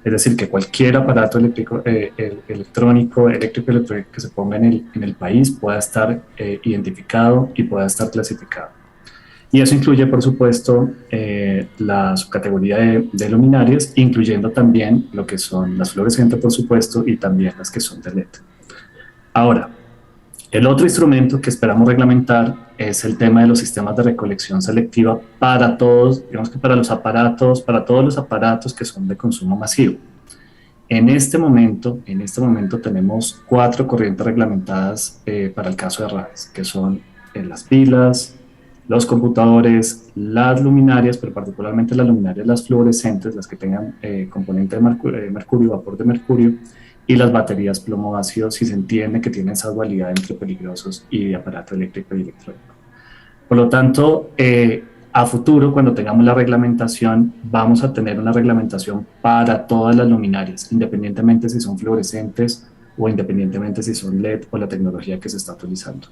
Es decir, que cualquier aparato eléctrico que se ponga en el país pueda estar identificado y pueda estar clasificado. Y eso incluye, por supuesto, la subcategoría de luminarias, incluyendo también lo que son las fluorescentes, por supuesto, y también las que son de LED. Ahora, el otro instrumento que esperamos reglamentar es el tema de los sistemas de recolección selectiva para todos, digamos que para todos los aparatos que son de consumo masivo. En este momento tenemos 4 corrientes reglamentadas para el caso de RAEs, que son las pilas, los computadores, las luminarias, pero particularmente las luminarias, las fluorescentes, las que tengan componente de mercurio, vapor de mercurio, y las baterías plomo ácido, si se entiende que tienen esa dualidad entre peligrosos y de aparato eléctrico y electrónico. Por lo tanto, a futuro, cuando tengamos la reglamentación, vamos a tener una reglamentación para todas las luminarias, independientemente si son fluorescentes o independientemente si son LED o la tecnología que se está utilizando.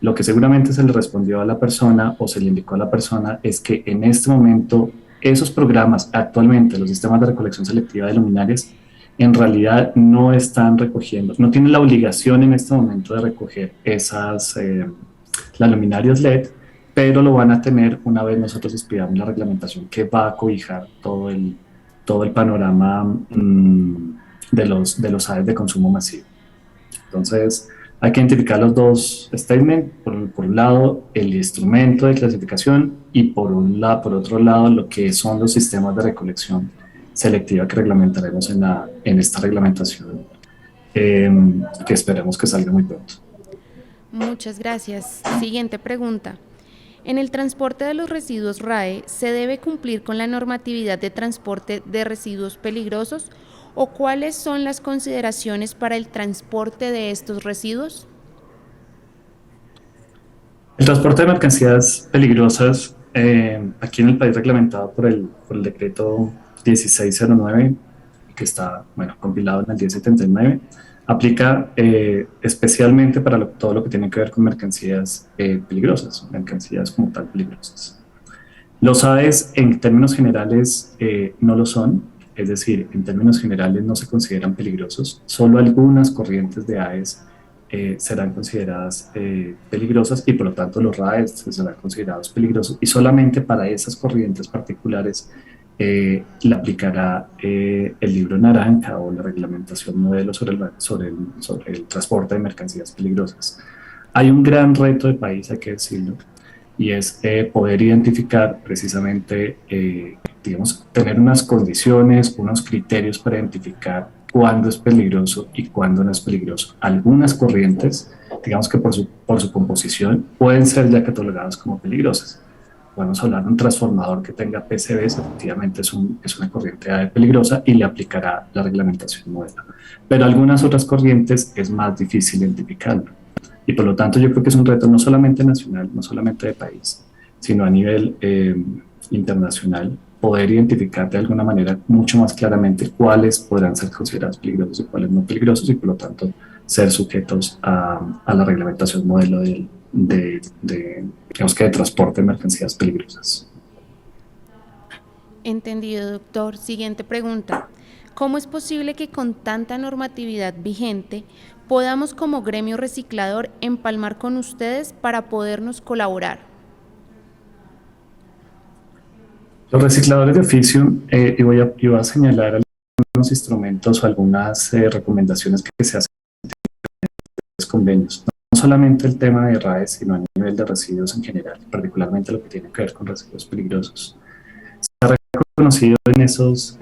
Lo que seguramente se le respondió a la persona o se le indicó a la persona es que en este momento esos programas actualmente, los sistemas de recolección selectiva de luminarias, en realidad no están recogiendo, no tienen la obligación en este momento de recoger las luminarias LED, pero lo van a tener una vez nosotros expidamos la reglamentación que va a cobijar todo el panorama de los AES de consumo masivo. Entonces, hay que identificar los dos statements, por un lado el instrumento de clasificación y por otro lado lo que son los sistemas de recolección selectiva que reglamentaremos en esta reglamentación, que esperemos que salga muy pronto. Muchas gracias. Siguiente pregunta. En el transporte de los residuos RAE, ¿se debe cumplir con la normatividad de transporte de residuos peligrosos o cuáles son las consideraciones para el transporte de estos residuos? El transporte de mercancías peligrosas, aquí en el país reglamentado por el decreto 1609, que está, bueno, compilado en el 1079, aplica especialmente para todo lo que tiene que ver con mercancías peligrosas, mercancías como tal peligrosas. Los AES en términos generales no lo son, es decir, en términos generales no se consideran peligrosos, solo algunas corrientes de AES serán consideradas peligrosas y por lo tanto los RAES serán considerados peligrosos y solamente para esas corrientes particulares le aplicará el libro naranja o la reglamentación modelo sobre el transporte de mercancías peligrosas. Hay un gran reto de país, hay que decirlo, y es poder identificar precisamente, digamos, tener unas condiciones, unos criterios para identificar cuándo es peligroso y cuándo no es peligroso. Algunas corrientes, digamos que por su composición, pueden ser ya catalogadas como peligrosas. Podemos hablar de un transformador que tenga PCBs, efectivamente es una corriente peligrosa y le aplicará la reglamentación modelo. Pero algunas otras corrientes es más difícil identificarlo. Y por lo tanto yo creo que es un reto no solamente nacional, no solamente de país, sino a nivel internacional, poder identificar de alguna manera mucho más claramente cuáles podrán ser considerados peligrosos y cuáles no peligrosos y por lo tanto ser sujetos a la reglamentación modelo digamos que de transporte de mercancías peligrosas. Entendido, doctor. Siguiente pregunta. ¿Cómo es posible que con tanta normatividad vigente podamos como gremio reciclador empalmar con ustedes para podernos colaborar? Los recicladores de oficio, y voy a señalar algunos instrumentos o algunas recomendaciones que se hacen en los convenios. No solamente el tema de RAE, sino a nivel de residuos en general, particularmente lo que tiene que ver con residuos peligrosos. Se ha reconocido en esos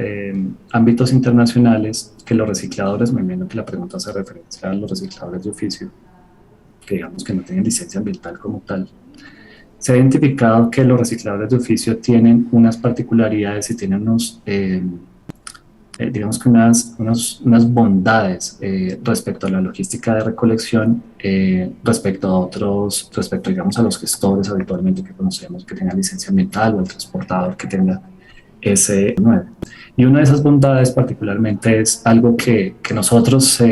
ámbitos internacionales que los recicladores, me imagino que la pregunta hace referencia a los recicladores de oficio, que digamos que no tienen licencia ambiental como tal. Se ha identificado que los recicladores de oficio tienen unas particularidades y tienen digamos que unas bondades respecto a la logística de recolección, respecto digamos a los gestores habitualmente que conocemos que tengan licencia ambiental o el transportador que tenga S9. Y una de esas bondades particularmente es algo que nosotros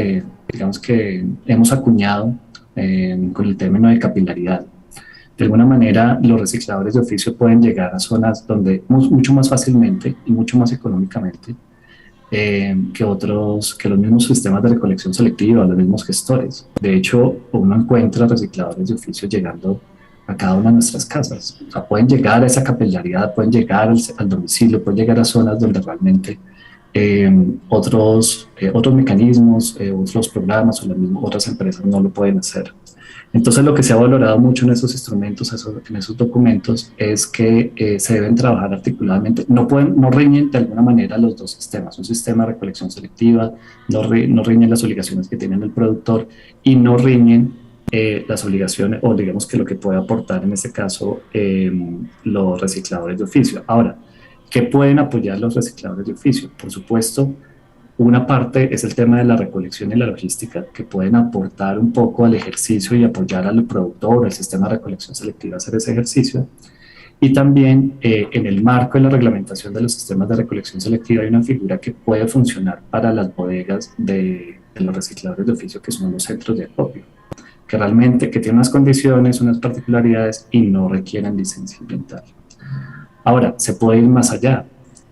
digamos que hemos acuñado con el término de capilaridad. De alguna manera, los recicladores de oficio pueden llegar a zonas donde mucho más fácilmente y mucho más económicamente que los mismos sistemas de recolección selectiva, los mismos gestores. De hecho, uno encuentra recicladores de oficio llegando a cada una de nuestras casas. O sea, pueden llegar a esa capilaridad, pueden llegar al domicilio, pueden llegar a zonas donde realmente otros mecanismos, otros programas o otras empresas no lo pueden hacer. Entonces, lo que se ha valorado mucho en esos instrumentos, en esos documentos, es que se deben trabajar articuladamente. No riñen de alguna manera los dos sistemas. Un sistema de recolección selectiva no riñen las obligaciones que tiene el productor y no riñen las obligaciones, o digamos que lo que puede aportar en este caso los recicladores de oficio. Ahora, ¿qué pueden apoyar los recicladores de oficio? Por supuesto, una parte es el tema de la recolección y la logística, que pueden aportar un poco al ejercicio y apoyar al productor o al sistema de recolección selectiva a hacer ese ejercicio. Y también en el marco de la reglamentación de los sistemas de recolección selectiva hay una figura que puede funcionar para las bodegas de los recicladores de oficio, que son los centros de acopio, que realmente que tienen unas condiciones, unas particularidades y no requieren licencia ambiental. Ahora, se puede ir más allá.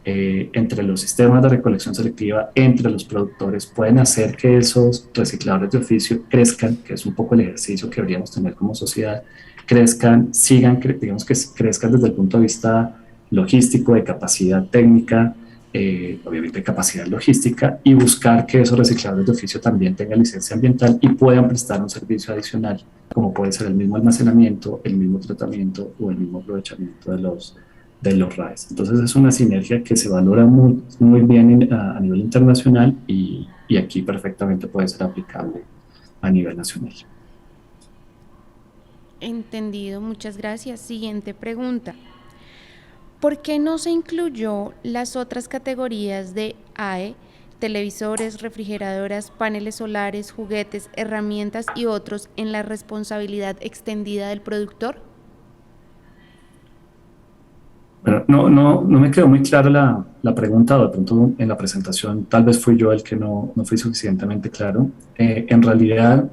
Entre los sistemas de recolección selectiva, entre los productores, pueden hacer que esos recicladores de oficio crezcan, que es un poco el ejercicio que deberíamos tener como sociedad, crezcan, sigan, digamos que crezcan desde el punto de vista logístico, de capacidad técnica, obviamente capacidad logística, y buscar que esos recicladores de oficio también tengan licencia ambiental y puedan prestar un servicio adicional, como puede ser el mismo almacenamiento, el mismo tratamiento o el mismo aprovechamiento de los RAEs. Entonces es una sinergia que se valora muy, muy bien a nivel internacional y aquí perfectamente puede ser aplicable a nivel nacional. Entendido, muchas gracias. Siguiente pregunta. ¿Por qué no se incluyó las otras categorías de AE, televisores, refrigeradoras, paneles solares, juguetes, herramientas y otros en la responsabilidad extendida del productor? Pero no me quedó muy clara la pregunta, o de pronto en la presentación tal vez fui yo el que no fui suficientemente claro. En realidad,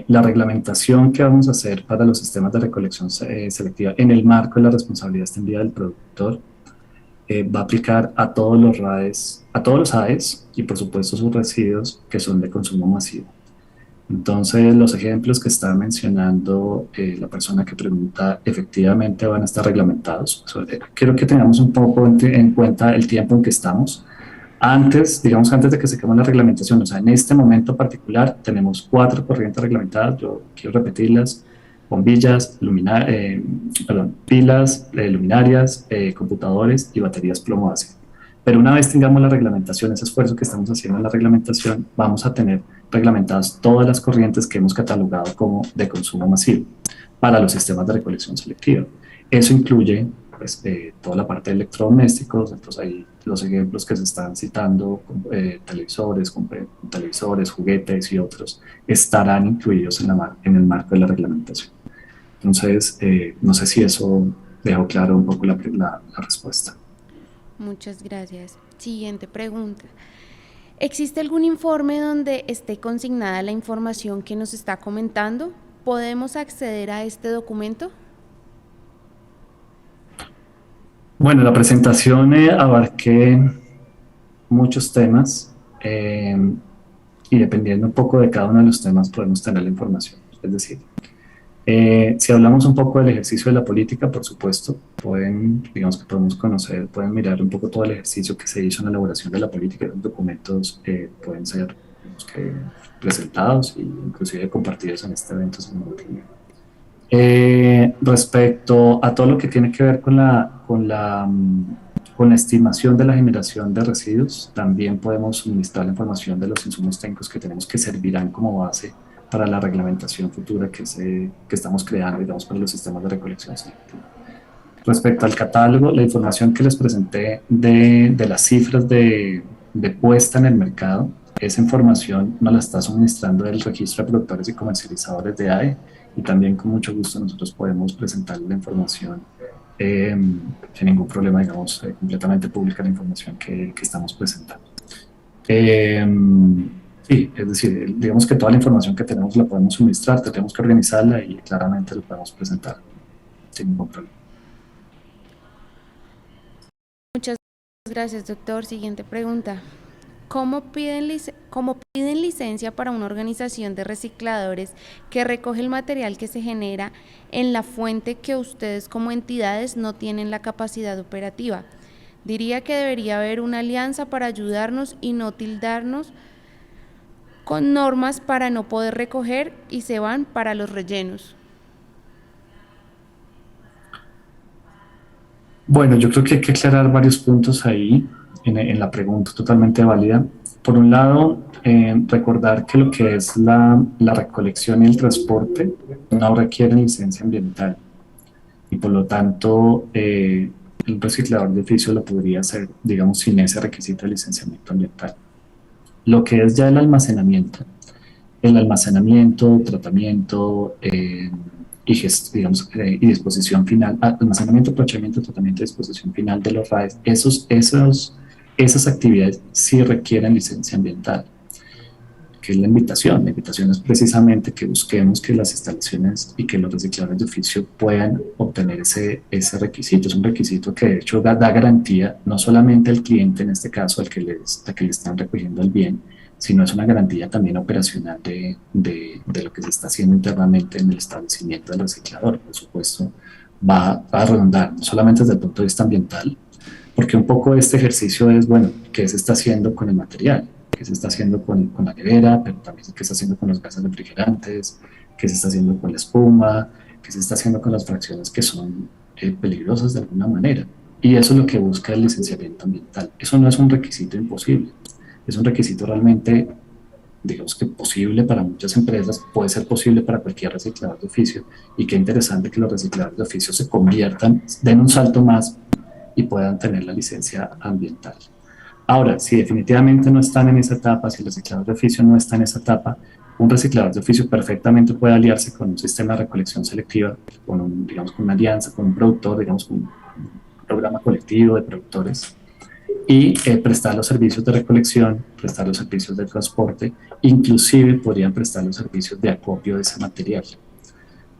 la reglamentación que vamos a hacer para los sistemas de recolección selectiva en el marco de la responsabilidad extendida del productor va a aplicar a todos los RAEs, a todos los AES y por supuesto sus residuos que son de consumo masivo. Entonces, los ejemplos que está mencionando la persona que pregunta efectivamente van a estar reglamentados. Quiero que tengamos un poco en cuenta el tiempo en que estamos. Antes, digamos, antes de que se acabe la reglamentación, o sea, en este momento particular tenemos 4 corrientes reglamentadas, yo quiero repetirlas: bombillas, pilas, luminarias, computadores y baterías plomo ácido. Pero una vez tengamos la reglamentación, ese esfuerzo que estamos haciendo en la reglamentación, vamos a tener reglamentadas todas las corrientes que hemos catalogado como de consumo masivo para los sistemas de recolección selectiva. Eso incluye pues, toda la parte de electrodomésticos. Entonces ahí los ejemplos que se están citando, televisores, juguetes y otros, estarán incluidos en el marco de la reglamentación. Entonces, no sé si eso dejó claro un poco la respuesta. Muchas gracias. Siguiente pregunta. ¿Existe algún informe donde esté consignada la información que nos está comentando? ¿Podemos acceder a este documento? Bueno, la presentación abarqué muchos temas y dependiendo un poco de cada uno de los temas podemos tener la información. Es decir, si hablamos un poco del ejercicio de la política, por supuesto, digamos que podemos conocer, pueden mirar un poco todo el ejercicio que se hizo en la elaboración de la política. Los documentos pueden ser, digamos que, presentados e inclusive compartidos en este evento sin ningún problema. Respecto a todo lo que tiene que ver con la estimación de la generación de residuos, también podemos suministrar la información de los insumos técnicos que tenemos que servirán como base para la reglamentación futura que estamos creando, digamos, para los sistemas de recolección selectiva. Respecto al catálogo, la información que les presenté de las cifras de puesta en el mercado, esa información nos la está suministrando el Registro de Productores y Comercializadores de AE, y también con mucho gusto nosotros podemos presentar la información sin ningún problema, digamos, completamente pública la información que estamos presentando. Sí, es decir, digamos que toda la información que tenemos la podemos suministrar, tenemos que organizarla y claramente la podemos presentar sin ningún problema. Muchas gracias, doctor. Siguiente pregunta. ¿Cómo piden licencia para una organización de recicladores que recoge el material que se genera en la fuente que ustedes como entidades no tienen la capacidad operativa? Diría que debería haber una alianza para ayudarnos y no tildarnos con normas para no poder recoger y se van para los rellenos. Bueno, yo creo que hay que aclarar varios puntos ahí en la pregunta, totalmente válida. Por un lado, recordar que lo que es la recolección y el transporte no requieren licencia ambiental y por lo tanto el reciclador de oficio lo podría hacer, digamos, sin ese requisito de licenciamiento ambiental. Lo que es ya el almacenamiento, tratamiento, y disposición final, almacenamiento, procesamiento, tratamiento y disposición final de los RAEs, esas actividades sí requieren licencia ambiental, que es la invitación. La invitación es precisamente que busquemos que las instalaciones y que los recicladores de oficio puedan obtener ese requisito. Es un requisito que de hecho da garantía no solamente al cliente, en este caso al que le están recogiendo el bien, sino es una garantía también operacional de lo que se está haciendo internamente en el establecimiento del reciclador. Por supuesto, va a redundar no solamente desde el punto de vista ambiental, porque un poco este ejercicio es, bueno, ¿qué se está haciendo con el material? ¿Qué se está haciendo con la nevera? Pero también qué se está haciendo con los gases refrigerantes, qué se está haciendo con la espuma, qué se está haciendo con las fracciones que son peligrosas de alguna manera. Y eso es lo que busca el licenciamiento ambiental. Eso no es un requisito imposible, es un requisito realmente, digamos que posible para muchas empresas, puede ser posible para cualquier reciclador de oficio, y qué interesante que los recicladores de oficio se conviertan, den un salto más y puedan tener la licencia ambiental. Ahora, si definitivamente no están en esa etapa, si el reciclador de oficio no está en esa etapa, un reciclador de oficio perfectamente puede aliarse con un sistema de recolección selectiva, digamos, con una alianza, con un productor, digamos, con un programa colectivo de productores, y prestar los servicios de recolección, prestar los servicios de transporte, inclusive podrían prestar los servicios de acopio de ese material,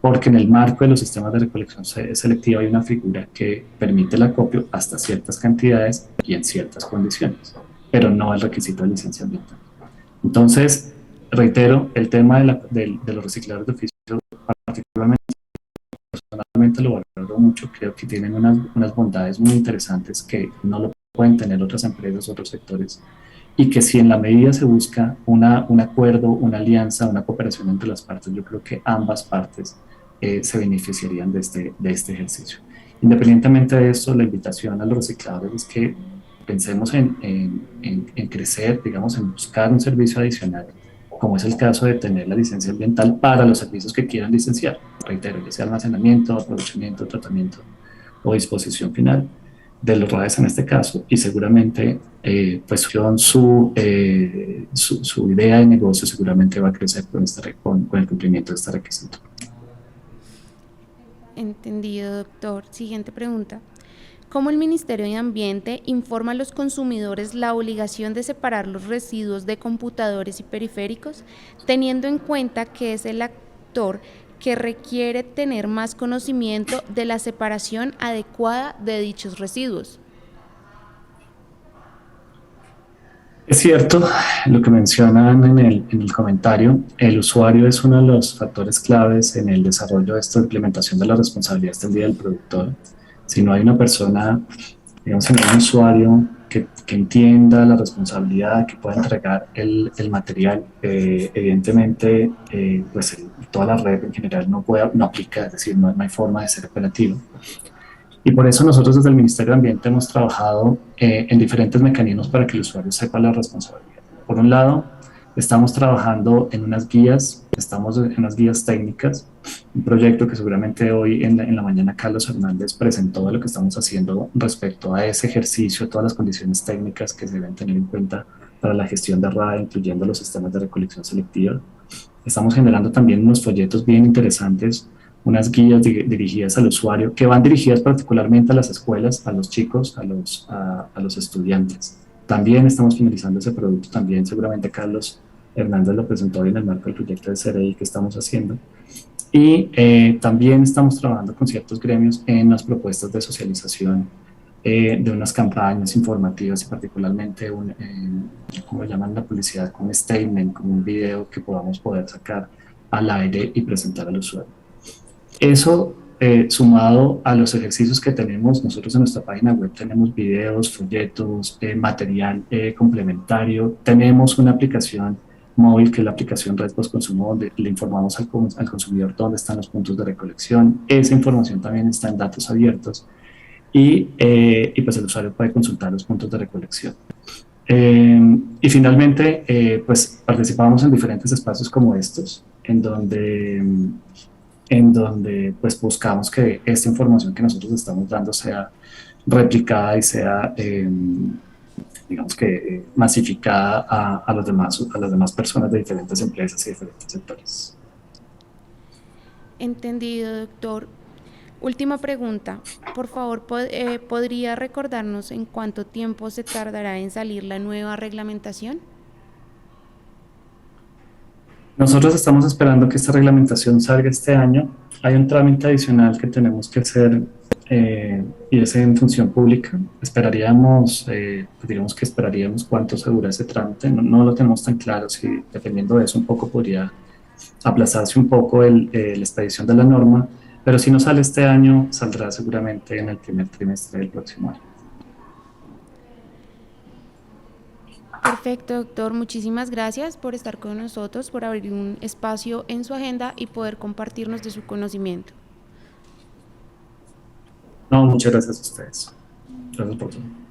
porque en el marco de los sistemas de recolección selectiva hay una figura que permite el acopio hasta ciertas cantidades y en ciertas condiciones, pero no el requisito de licencia ambiental. Entonces, reitero, el tema de los recicladores de oficio, particularmente, personalmente lo valoro mucho, creo que tienen unas bondades muy interesantes que no lo pueden tener otras empresas, otros sectores, y que si en la medida se busca un acuerdo, una alianza, una cooperación entre las partes, yo creo que ambas partes se beneficiarían de este ejercicio. Independientemente de esto, la invitación a los recicladores es que pensemos en crecer, digamos, en buscar un servicio adicional, como es el caso de tener la licencia ambiental para los servicios que quieran licenciar. Reitero, ya sea almacenamiento, aprovechamiento, tratamiento o disposición final de los RAEs en este caso, y seguramente pues su idea de negocio seguramente va a crecer con el cumplimiento de este requisito. Entendido, doctor. Siguiente pregunta. ¿Cómo el Ministerio de Ambiente informa a los consumidores la obligación de separar los residuos de computadores y periféricos, teniendo en cuenta que es el actor que requiere tener más conocimiento de la separación adecuada de dichos residuos? Es cierto lo que mencionan en el comentario, el usuario es uno de los factores claves en el desarrollo de esta implementación de la responsabilidad extendida del productor. Si no hay una persona, digamos, si no hay un usuario que entienda la responsabilidad, que pueda entregar el material, evidentemente, pues toda la red en general no aplica, es decir, no hay forma de ser operativo. Y por eso nosotros desde el Ministerio de Ambiente hemos trabajado en diferentes mecanismos para que el usuario sepa la responsabilidad. Por un lado, estamos trabajando en unas guías, estamos en unas guías técnicas, un proyecto que seguramente hoy en la mañana Carlos Hernández presentó de lo que estamos haciendo respecto a ese ejercicio, todas las condiciones técnicas que se deben tener en cuenta para la gestión de RAE, incluyendo los sistemas de recolección selectiva. Estamos generando también unos folletos bien interesantes, unas guías dirigidas al usuario, que van dirigidas particularmente a las escuelas, a los chicos, a los estudiantes. También estamos finalizando ese producto, también seguramente Carlos Hernández lo presentó hoy en el marco del proyecto de CRI que estamos haciendo. Y también estamos trabajando con ciertos gremios en las propuestas de socialización de unas campañas informativas y particularmente como llaman la publicidad, con un statement, con un video que podamos poder sacar al aire y presentar al usuario. Eso sumado a los ejercicios que tenemos, nosotros en nuestra página web tenemos videos, folletos, material complementario, tenemos una aplicación móvil que es la aplicación Red Post Consumo, donde le informamos al consumidor dónde están los puntos de recolección. Esa información también está en datos abiertos y pues el usuario puede consultar los puntos de recolección. Y finalmente, pues participamos en diferentes espacios como estos, en donde pues buscamos que esta información que nosotros estamos dando sea replicada y sea, digamos que, masificada a las demás personas de diferentes empresas y diferentes sectores. Entendido, doctor. Última pregunta. Por favor, ¿podría recordarnos en cuánto tiempo se tardará en salir la nueva reglamentación? Nosotros estamos esperando que esta reglamentación salga este año. Hay un trámite adicional que tenemos que hacer y es en función pública. Esperaríamos, pues digamos que esperaríamos cuánto se dura ese trámite. No lo tenemos tan claro. Si dependiendo de eso un poco podría aplazarse un poco la expedición de la norma, pero si no sale este año, saldrá seguramente en el primer trimestre del próximo año. Perfecto, doctor. Muchísimas gracias por estar con nosotros, por abrir un espacio en su agenda y poder compartirnos de su conocimiento. No, muchas gracias a ustedes. Gracias por todo.